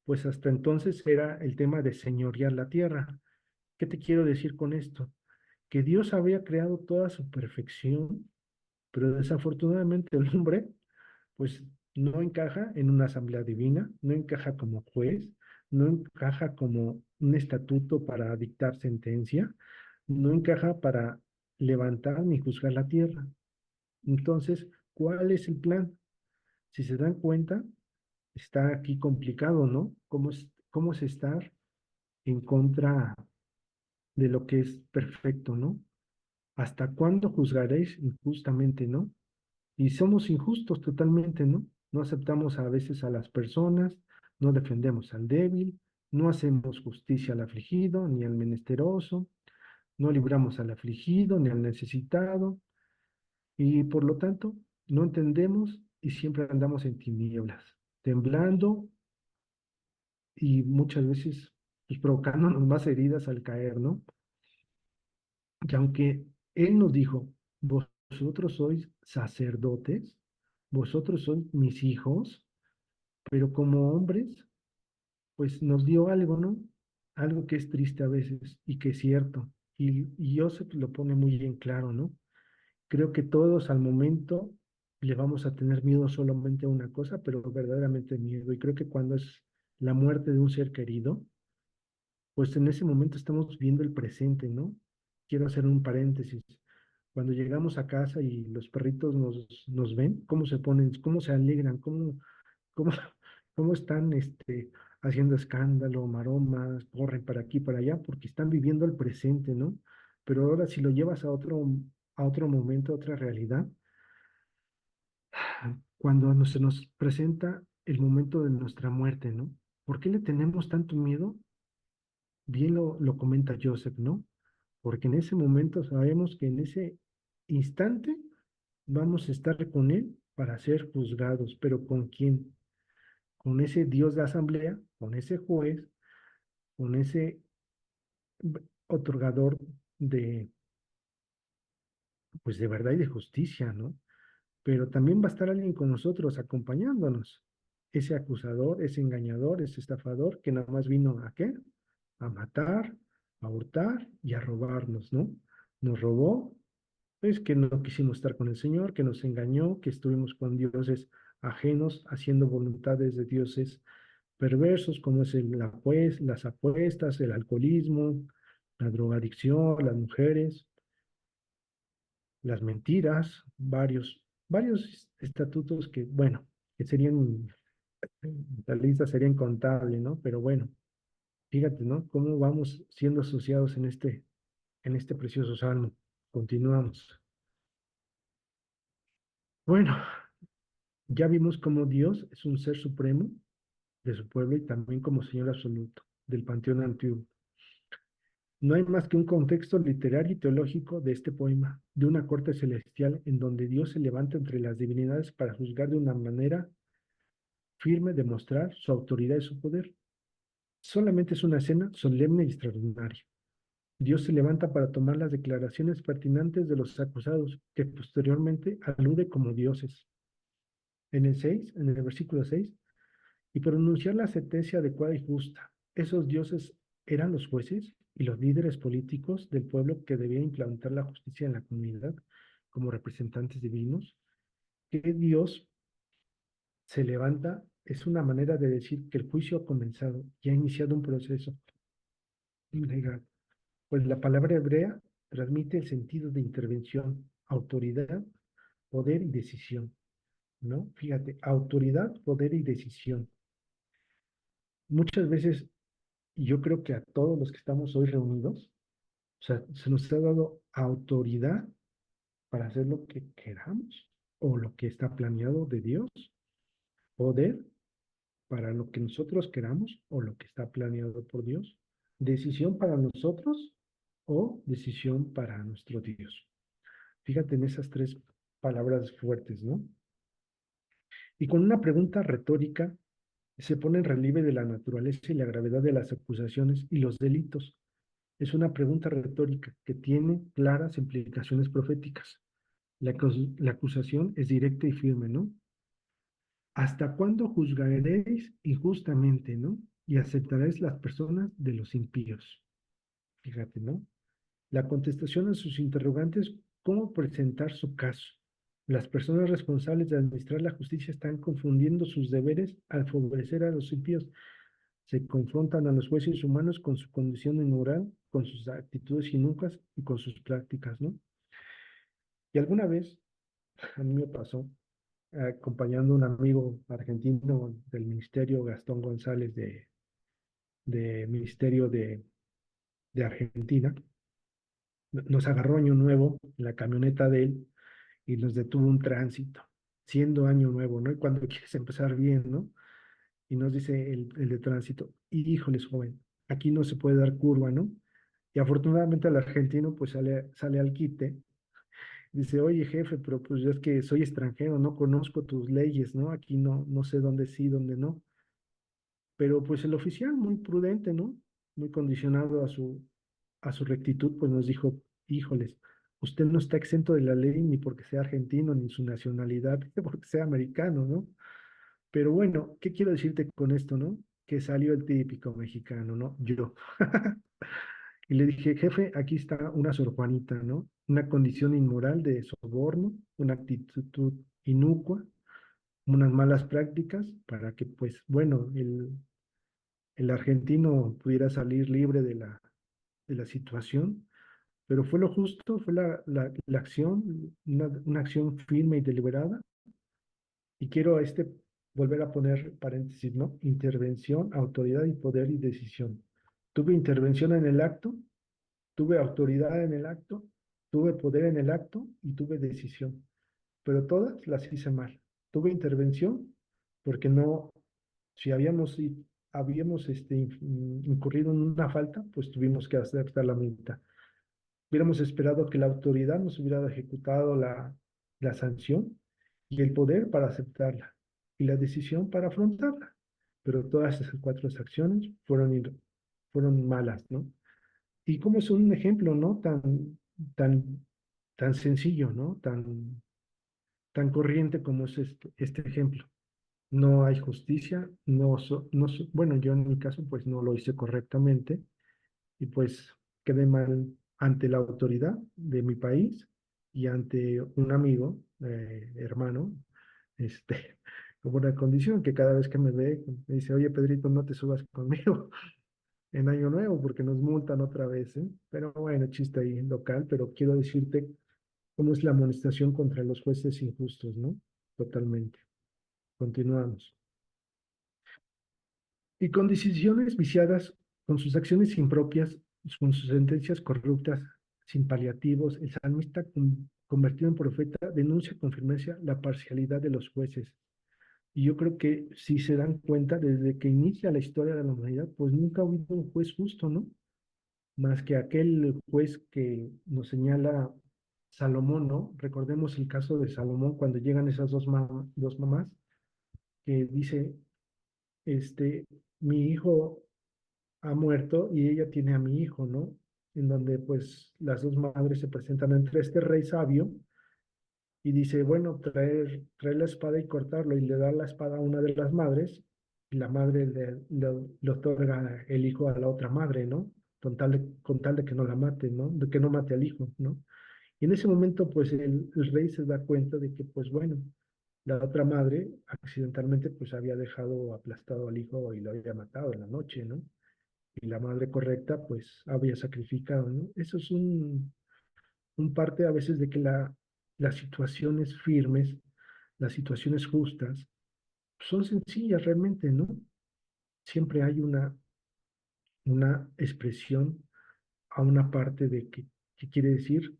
Pues hasta entonces era el tema de señorear la tierra. ¿Qué te quiero decir con esto? Que Dios había creado toda su perfección, pero desafortunadamente el hombre, pues no encaja en una asamblea divina, no encaja como juez, no encaja como un estatuto para dictar sentencia, no encaja para levantar ni juzgar la tierra. Entonces, ¿cuál es el plan? Si se dan cuenta, está aquí complicado, ¿no? ¿Cómo es estar en contra de lo que es perfecto, ¿no? ¿Hasta cuándo juzgaréis injustamente, no? Y somos injustos totalmente, ¿no? No aceptamos a veces a las personas, no defendemos al débil, no hacemos justicia al afligido ni al menesteroso, no libramos al afligido ni al necesitado, y por lo tanto no entendemos y siempre andamos en tinieblas, temblando y muchas veces pues, provocándonos más heridas al caer, ¿no? Y aunque Él nos dijo, vosotros sois sacerdotes, vosotros sois mis hijos, pero como hombres, pues nos dio algo, ¿no? Algo que es triste a veces y que es cierto. Y Joseph lo pone muy bien claro, ¿no? Creo que todos al momento le vamos a tener miedo solamente a una cosa, pero verdaderamente miedo. Y creo que cuando es la muerte de un ser querido, pues en ese momento estamos viendo el presente, ¿no? Quiero hacer un paréntesis. Cuando llegamos a casa y los perritos nos ven, cómo se ponen, cómo se alegran, cómo, cómo están haciendo escándalo, maromas, corren para aquí, para allá, porque están viviendo el presente, ¿no? Pero ahora si lo llevas a otro momento, a otra realidad, cuando se nos presenta el momento de nuestra muerte, ¿no? ¿Por qué le tenemos tanto miedo? Bien lo comenta Joseph, ¿no? Porque en ese momento sabemos que en ese instante vamos a estar con Él para ser juzgados, pero ¿con quién? Con ese Dios de asamblea, con ese juez, con ese otorgador de, pues de verdad y de justicia, ¿no? Pero también va a estar alguien con nosotros acompañándonos. Ese acusador, ese engañador, ese estafador que nada más vino a qué? A matar, a hurtar y a robarnos, ¿no? Nos robó, es que no quisimos estar con el Señor, que nos engañó, que estuvimos con dioses ajenos, haciendo voluntades de dioses perversos, como es las apuestas, el alcoholismo, la drogadicción, las mujeres, las mentiras, varios estatutos que, bueno, que serían, la lista sería incontable, ¿no? Pero bueno, fíjate, ¿no? Cómo vamos siendo asociados en este precioso salmo. Continuamos. Bueno, ya vimos cómo Dios es un ser supremo de su pueblo y también como Señor absoluto del panteón antiguo. No hay más que un contexto literario y teológico de este poema, de una corte celestial en donde Dios se levanta entre las divinidades para juzgar de una manera firme, demostrar su autoridad y su poder. Solamente es una escena solemne y extraordinaria. Dios se levanta para tomar las declaraciones pertinentes de los acusados, que posteriormente alude como dioses. En el versículo 6, y pronunciar la sentencia adecuada y justa. Esos dioses eran los jueces y los líderes políticos del pueblo que debían implantar la justicia en la comunidad como representantes divinos. Que Dios se levanta es una manera de decir que el juicio ha comenzado y ha iniciado un proceso legal, pues la palabra hebrea transmite el sentido de intervención, autoridad, poder y decisión, ¿no? Fíjate, autoridad, poder y decisión. Muchas veces, y yo creo que a todos los que estamos hoy reunidos, o sea, se nos ha dado autoridad para hacer lo que queramos o lo que está planeado de Dios, poder para lo que nosotros queramos o lo que está planeado por Dios, decisión para nosotros o decisión para nuestro Dios. Fíjate en esas tres palabras fuertes, ¿no? Y con una pregunta retórica se pone en relieve de la naturaleza y la gravedad de las acusaciones y los delitos. Es una pregunta retórica que tiene claras implicaciones proféticas. La acusación es directa y firme, ¿no? ¿Hasta cuándo juzgaréis injustamente, ¿no? Y aceptaréis las personas de los impíos. Fíjate, ¿no? La contestación a sus interrogantes, ¿cómo presentar su caso? Las personas responsables de administrar la justicia están confundiendo sus deberes al favorecer a los impíos. Se confrontan a los jueces humanos con su condición inmoral, con sus actitudes inicuas y con sus prácticas, ¿no? Y alguna vez a mí me pasó, acompañando a un amigo argentino del Ministerio, Gastón González, de Ministerio de Argentina, nos agarró Año Nuevo en la camioneta de él y nos detuvo un tránsito, siendo Año Nuevo, ¿no? Y cuando quieres empezar bien, ¿no? Y nos dice el de tránsito, híjoles, joven, aquí no se puede dar curva, ¿no? Y afortunadamente el argentino pues sale al quite. Dice, oye jefe, pero pues yo es que soy extranjero, no conozco tus leyes, ¿no? Aquí no sé dónde sí, dónde no. Pero pues el oficial, muy prudente, ¿no? Muy condicionado a su rectitud, pues nos dijo, híjoles, usted no está exento de la ley ni porque sea argentino, ni su nacionalidad, ni porque sea americano, ¿no? Pero bueno, ¿qué quiero decirte con esto, no? Que salió el típico mexicano, ¿no? Yo. Y le dije, jefe, aquí está una Sor Juanita, ¿no? Una condición inmoral de soborno, una actitud inocua, unas malas prácticas para que, pues, bueno, el argentino pudiera salir libre de la situación, pero fue lo justo, fue la acción, una acción firme y deliberada. Y quiero volver a poner paréntesis, ¿no? Intervención, autoridad y poder y decisión. Tuve intervención en el acto, tuve autoridad en el acto, tuve poder en el acto y tuve decisión, pero todas las hice mal. Tuve intervención porque no, si habíamos incurrido en una falta, pues tuvimos que aceptar la multa. Hubiéramos esperado que la autoridad nos hubiera ejecutado la sanción y el poder para aceptarla y la decisión para afrontarla. Pero todas esas cuatro acciones fueron malas, ¿no? Y como es un ejemplo, ¿no? Tan sencillo, ¿no? Tan corriente como es este ejemplo. No hay justicia, bueno, yo en mi caso pues no lo hice correctamente y pues quedé mal ante la autoridad de mi país y ante un amigo, hermano, este, con una condición que cada vez que me ve, me dice, oye Pedrito, no te subas conmigo en Año Nuevo porque nos multan otra vez, ¿eh? Pero bueno, chiste ahí local, pero quiero decirte cómo es la amonestación contra los jueces injustos, ¿no? Totalmente. Continuamos. Y con decisiones viciadas, con sus acciones impropias, con sus sentencias corruptas, sin paliativos, el salmista convertido en profeta denuncia con firmeza la parcialidad de los jueces. Y yo creo que si se dan cuenta, desde que inicia la historia de la humanidad, pues nunca ha habido un juez justo, ¿no? Más que aquel juez que nos señala Salomón, ¿no? Recordemos el caso de Salomón cuando llegan esas dos mamás que dice, este, mi hijo ha muerto y ella tiene a mi hijo, ¿no? En donde pues las dos madres se presentan entre este rey sabio y dice, bueno, traer la espada y cortarlo y le da la espada a una de las madres y la madre le otorga el hijo a la otra madre, ¿no? Con tal de que no la mate, ¿no? De que no mate al hijo, ¿no? Y en ese momento pues el rey se da cuenta de que pues bueno, la otra madre accidentalmente pues había dejado aplastado al hijo y lo había matado en la noche, ¿no? Y la madre correcta pues había sacrificado, ¿no? Eso es un parte a veces de que las situaciones firmes, las situaciones justas, son sencillas realmente, ¿no? Siempre hay una expresión a una parte de que quiere decir,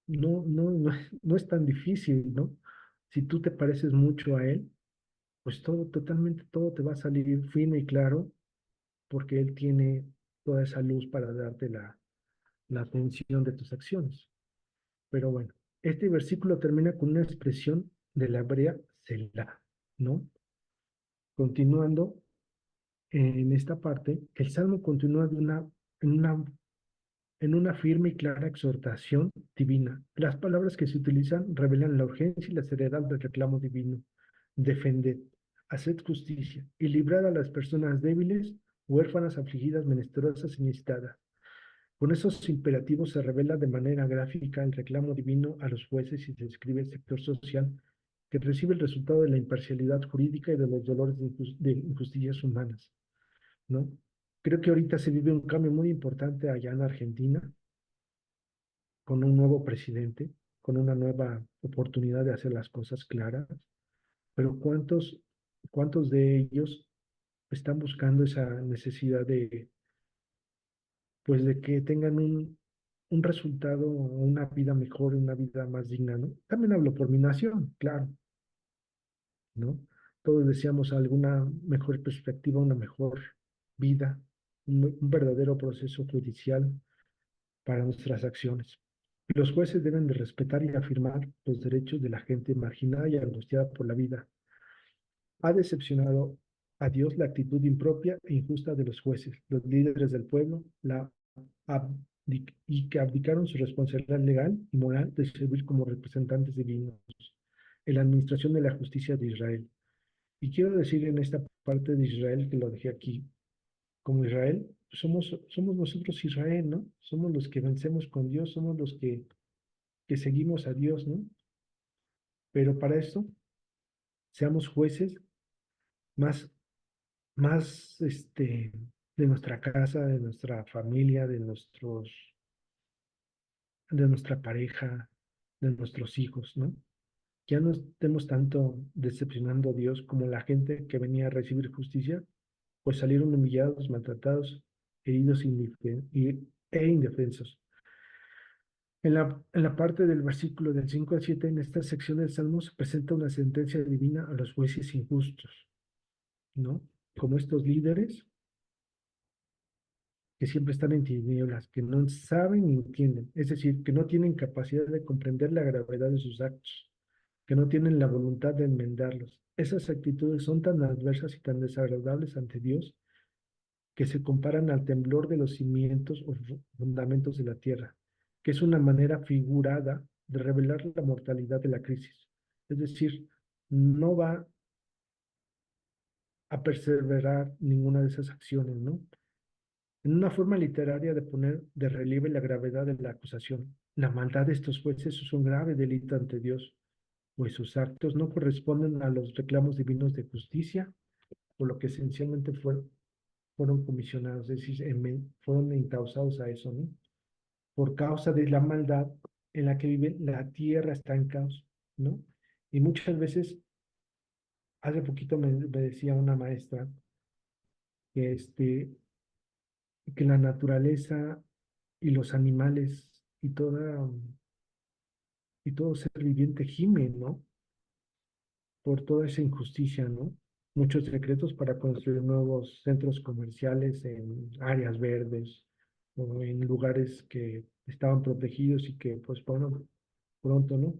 no es tan difícil, ¿no? Si tú te pareces mucho a él, pues totalmente todo te va a salir fino y claro, porque él tiene toda esa luz para darte la atención de tus acciones. Pero bueno, este versículo termina con una expresión de la hebrea Selah, ¿no? Continuando en esta parte, el Salmo continúa en una, en una firme y clara exhortación divina. Las palabras que se utilizan revelan la urgencia y la seriedad del reclamo divino. Defended, haced justicia y librad a las personas débiles, huérfanas, afligidas, menesterosas y necesitadas. Con esos imperativos se revela de manera gráfica el reclamo divino a los jueces y se describe el sector social que recibe el resultado de la imparcialidad jurídica y de los dolores de injusticias humanas, ¿no? Creo que ahorita se vive un cambio muy importante allá en Argentina, con un nuevo presidente, con una nueva oportunidad de hacer las cosas claras, pero ¿cuántos de ellos están buscando esa necesidad pues de que tengan un resultado, una vida mejor, una vida más digna, ¿no? También hablo por mi nación, claro, ¿no? Todos deseamos alguna mejor perspectiva, una mejor vida, un verdadero proceso judicial para nuestras acciones. Los jueces deben de respetar y afirmar los derechos de la gente marginada y angustiada por la vida. Ha decepcionado a Dios la actitud impropia e injusta de los jueces, los líderes del pueblo, y que abdicaron su responsabilidad legal y moral de servir como representantes divinos en la administración de la justicia de Israel. Y quiero decir en esta parte de Israel, que lo dejé aquí, como Israel, somos nosotros Israel, ¿no? Somos los que vencemos con Dios, somos los que seguimos a Dios, ¿no? Pero para esto, seamos jueces más, más de nuestra casa, de nuestra familia, de nuestra pareja, de nuestros hijos, ¿no? ya no estemos tanto decepcionando a Dios como la gente que venía a recibir justicia, pues salieron humillados, maltratados, heridos e indefensos. En la parte del versículo del 5 al 7, en esta sección del Salmo se presenta una sentencia divina a los jueces injustos, ¿no? Como estos líderes que siempre están en tinieblas, que no saben ni entienden, es decir, que no tienen capacidad de comprender la gravedad de sus actos, que no tienen la voluntad de enmendarlos. Esas actitudes son tan adversas y tan desagradables ante Dios que se comparan al temblor de los cimientos o fundamentos de la tierra, que es una manera figurada de revelar la mortalidad de la crisis. Es decir, no va a perseverar ninguna de esas acciones, ¿no? En una forma literaria de poner de relieve la gravedad de la acusación. La maldad de estos jueces es un grave delito ante Dios, pues sus actos no corresponden a los reclamos divinos de justicia, por lo que esencialmente fueron comisionados, es decir, fueron encausados a eso, ¿no? Por causa de la maldad en la que viven, la tierra está en caos, ¿no? Y muchas veces, hace poquito me decía una maestra que, que la naturaleza y los animales y todo ser viviente gimen, ¿no? Por toda esa injusticia, ¿no? Muchos decretos para construir nuevos centros comerciales en áreas verdes o en lugares que estaban protegidos y que, pues, bueno, pronto, ¿no?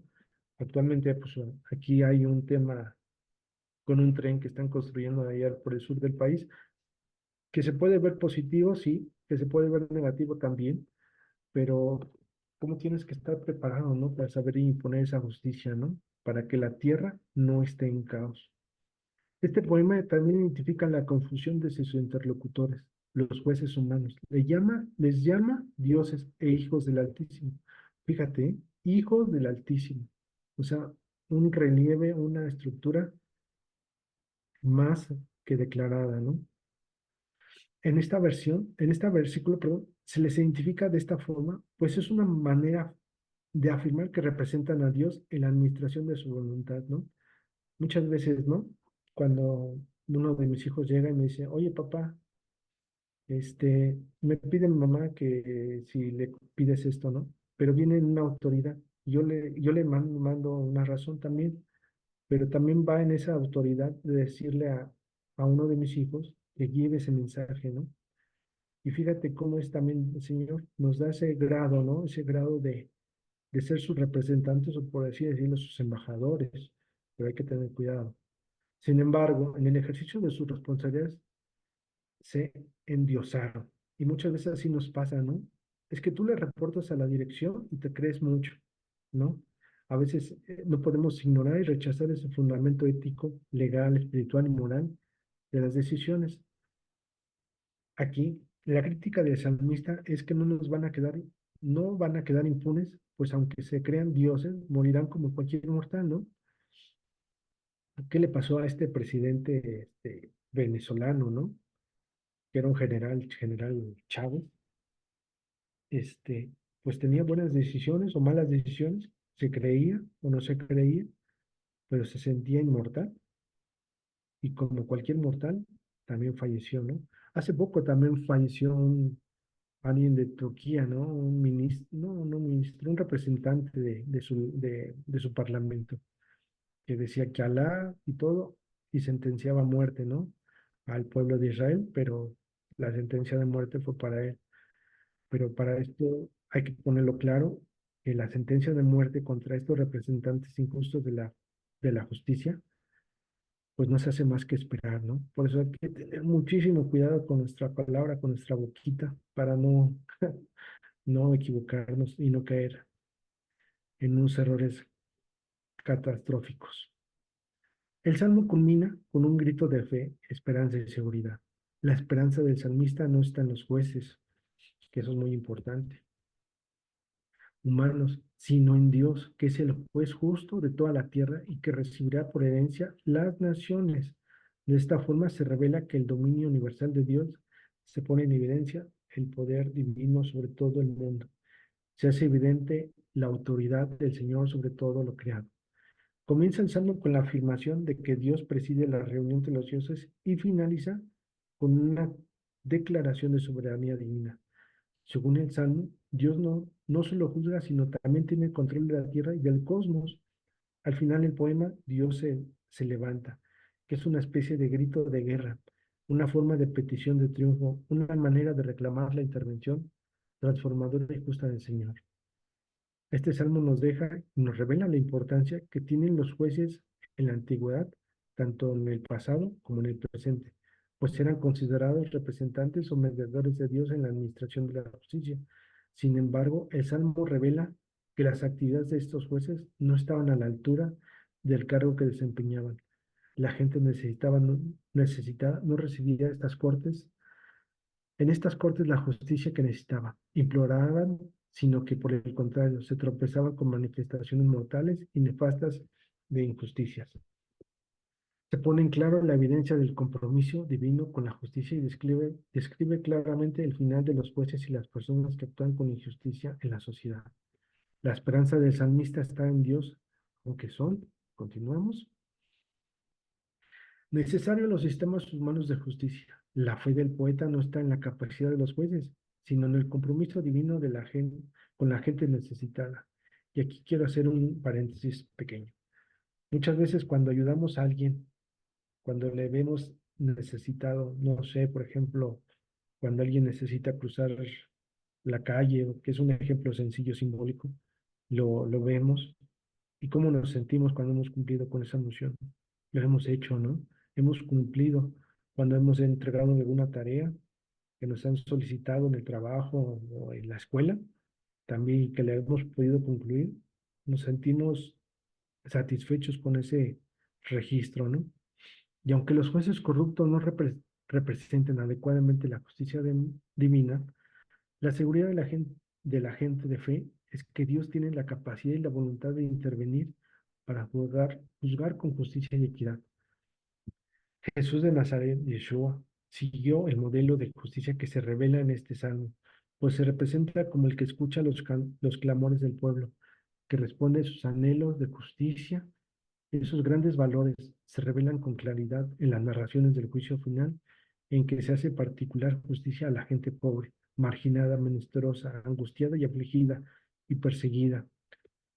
Actualmente, pues, aquí hay un tema con un tren que están construyendo allá por el sur del país, que se puede ver positivo, sí, que se puede ver negativo también, pero cómo tienes que estar preparado, ¿no? Para saber imponer esa justicia, ¿no? Para que la tierra no esté en caos. Este poema también identifica la confusión de sus interlocutores, los jueces humanos. Les llama dioses e hijos del Altísimo. Fíjate, ¿eh? Hijos del Altísimo. O sea, un relieve, una estructura más que declarada, ¿no? En este versículo, perdón, se les identifica de esta forma, pues es una manera de afirmar que representan a Dios en la administración de su voluntad, ¿no? Muchas veces, ¿no? Cuando uno de mis hijos llega y me dice, oye, papá, me pide mi mamá que si le pides esto, ¿no? Pero viene una autoridad. Yo le mando una razón también, pero también va en esa autoridad de decirle a uno de mis hijos que lleve ese mensaje, ¿no? Y fíjate cómo es también el Señor, nos da ese grado, ¿no? Ese grado de ser sus representantes o por así decirlo, sus embajadores, pero hay que tener cuidado. Sin embargo, en el ejercicio de sus responsabilidades se endiosaron. Y muchas veces así nos pasa, ¿no? Es que tú le reportas a la dirección y te crees mucho, ¿no? A veces no podemos ignorar y rechazar ese fundamento ético, legal, espiritual y moral de las decisiones. Aquí, la crítica del salmista es que no van a quedar impunes, pues aunque se crean dioses, morirán como cualquier mortal, ¿no? ¿Qué le pasó a este presidente venezolano, ¿no? Que era un general Chávez? Este, pues tenía buenas decisiones o malas decisiones, se creía o no se creía, pero se sentía inmortal y como cualquier mortal, también falleció, ¿no? Hace poco también falleció alguien de Turquía, ¿no? Un ministro, no un ministro, un representante de su parlamento, que decía que Alá y todo, y sentenciaba a muerte, ¿no? Al pueblo de Israel, pero la sentencia de muerte fue para él. Pero para esto hay que ponerlo claro, que la sentencia de muerte contra estos representantes injustos de la justicia, pues no se hace más que esperar, ¿no? Por eso hay que tener muchísimo cuidado con nuestra palabra, con nuestra boquita, para no equivocarnos y no caer en unos errores catastróficos. El salmo culmina con un grito de fe, esperanza y seguridad. La esperanza del salmista no está en los jueces, que eso es muy importante, humanos, sino en Dios, que es el juez justo de toda la tierra y que recibirá por herencia las naciones. De esta forma se revela que el dominio universal de Dios se pone en evidencia el poder divino sobre todo el mundo. Se hace evidente la autoridad del Señor sobre todo lo creado. Comienza el salmo con la afirmación de que Dios preside la reunión de los dioses y finaliza con una declaración de soberanía divina. Según el salmo, Dios no solo juzga, sino también tiene el control de la tierra y del cosmos. Al final del poema, Dios se levanta, que es una especie de grito de guerra, una forma de petición de triunfo, una manera de reclamar la intervención transformadora y justa del Señor. Este salmo nos deja y nos revela la importancia que tienen los jueces en la antigüedad, tanto en el pasado como en el presente, pues eran considerados representantes o mediadores de Dios en la administración de la justicia. Sin embargo, el salmo revela que las actividades de estos jueces no estaban a la altura del cargo que desempeñaban. La gente no recibía estas cortes en estas cortes la justicia que necesitaba. Imploraban, sino que por el contrario, se tropezaban con manifestaciones mortales y nefastas de injusticias. Se pone en claro la evidencia del compromiso divino con la justicia y describe claramente el final de los jueces y las personas que actúan con injusticia en la sociedad. La esperanza del salmista está en Dios, aunque continuamos, necesarios los sistemas humanos de justicia. La fe del poeta no está en la capacidad de los jueces, sino en el compromiso divino de la gente, con la gente necesitada. Y aquí quiero hacer un paréntesis pequeño. Muchas veces cuando ayudamos a alguien, cuando le vemos necesitado, no sé, por ejemplo, cuando alguien necesita cruzar la calle, que es un ejemplo sencillo, simbólico, lo vemos y cómo nos sentimos cuando hemos cumplido con esa misión. Lo hemos hecho, ¿no? Hemos cumplido cuando hemos entregado alguna tarea que nos han solicitado en el trabajo o en la escuela, también que la hemos podido concluir, nos sentimos satisfechos con ese registro, ¿no? Y aunque los jueces corruptos no representen adecuadamente la justicia divina, la seguridad de la gente de fe es que Dios tiene la capacidad y la voluntad de intervenir para juzgar con justicia y equidad. Jesús de Nazaret, Yeshua, siguió el modelo de justicia que se revela en este salmo, pues se representa como el que escucha los clamores del pueblo, que responde a sus anhelos de justicia. Esos grandes valores se revelan con claridad en las narraciones del juicio final, en que se hace particular justicia a la gente pobre, marginada, menesterosa, angustiada y afligida y perseguida.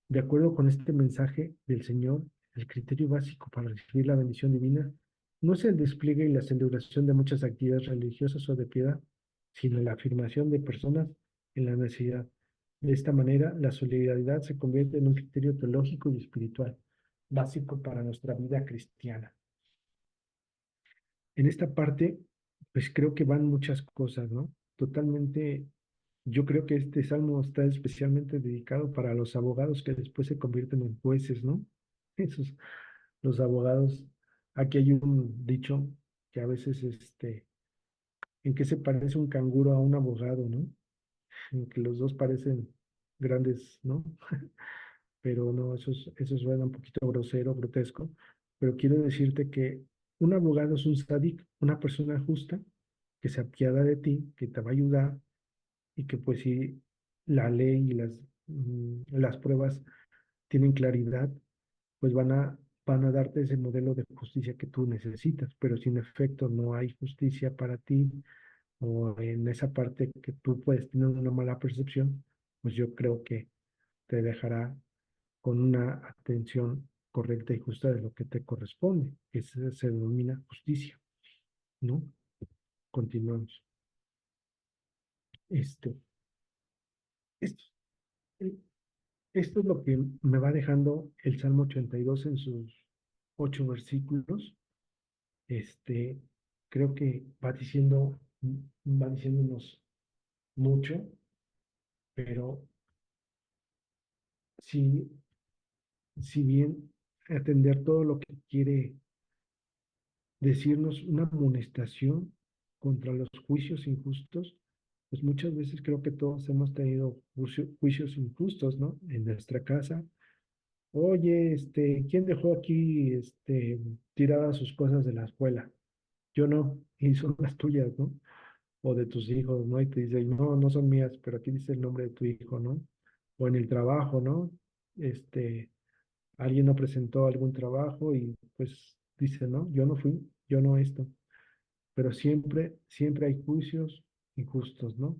De acuerdo con este mensaje del Señor, el criterio básico para recibir la bendición divina no es el despliegue y la celebración de muchas actividades religiosas o de piedad, sino la afirmación de personas en la necesidad. De esta manera, la solidaridad se convierte en un criterio teológico y espiritual básico para nuestra vida cristiana. En esta parte, pues creo que van muchas cosas, ¿no? Totalmente, yo creo que este salmo está especialmente dedicado para los abogados que después se convierten en jueces, ¿no? Esos, los abogados, aquí hay un dicho que a veces, ¿en qué se parece un canguro a un abogado, ¿no? En que los dos parecen grandes, ¿no? Pero no, eso suena un poquito grosero, grotesco, pero quiero decirte que un abogado es un sadik, una persona justa que se apiada de ti, que te va a ayudar y que pues si la ley y las pruebas tienen claridad, pues van a darte ese modelo de justicia que tú necesitas, pero si en efecto no hay justicia para ti o en esa parte que tú puedes tener una mala percepción, pues yo creo que te dejará con una atención correcta y justa de lo que te corresponde, que se denomina justicia, ¿no? Continuamos. Este, esto, eh, esto es lo que me va dejando el Salmo 82 en sus 8 versículos. Este, creo que va diciéndonos mucho, pero si, si bien atender todo lo que quiere decirnos una amonestación contra los juicios injustos, pues muchas veces creo que todos hemos tenido juicios injustos, ¿no? En nuestra casa. Oye, ¿quién dejó aquí, tiradas sus cosas de la escuela? Yo no, y son las tuyas, ¿no? O de tus hijos, ¿no? Y te dicen, no, no son mías, pero aquí dice el nombre de tu hijo, ¿no? O en el trabajo, ¿no? Este, Alguien no presentó algún trabajo y pues dice, no, yo no fui, yo no esto. Pero siempre, siempre hay juicios injustos, ¿no?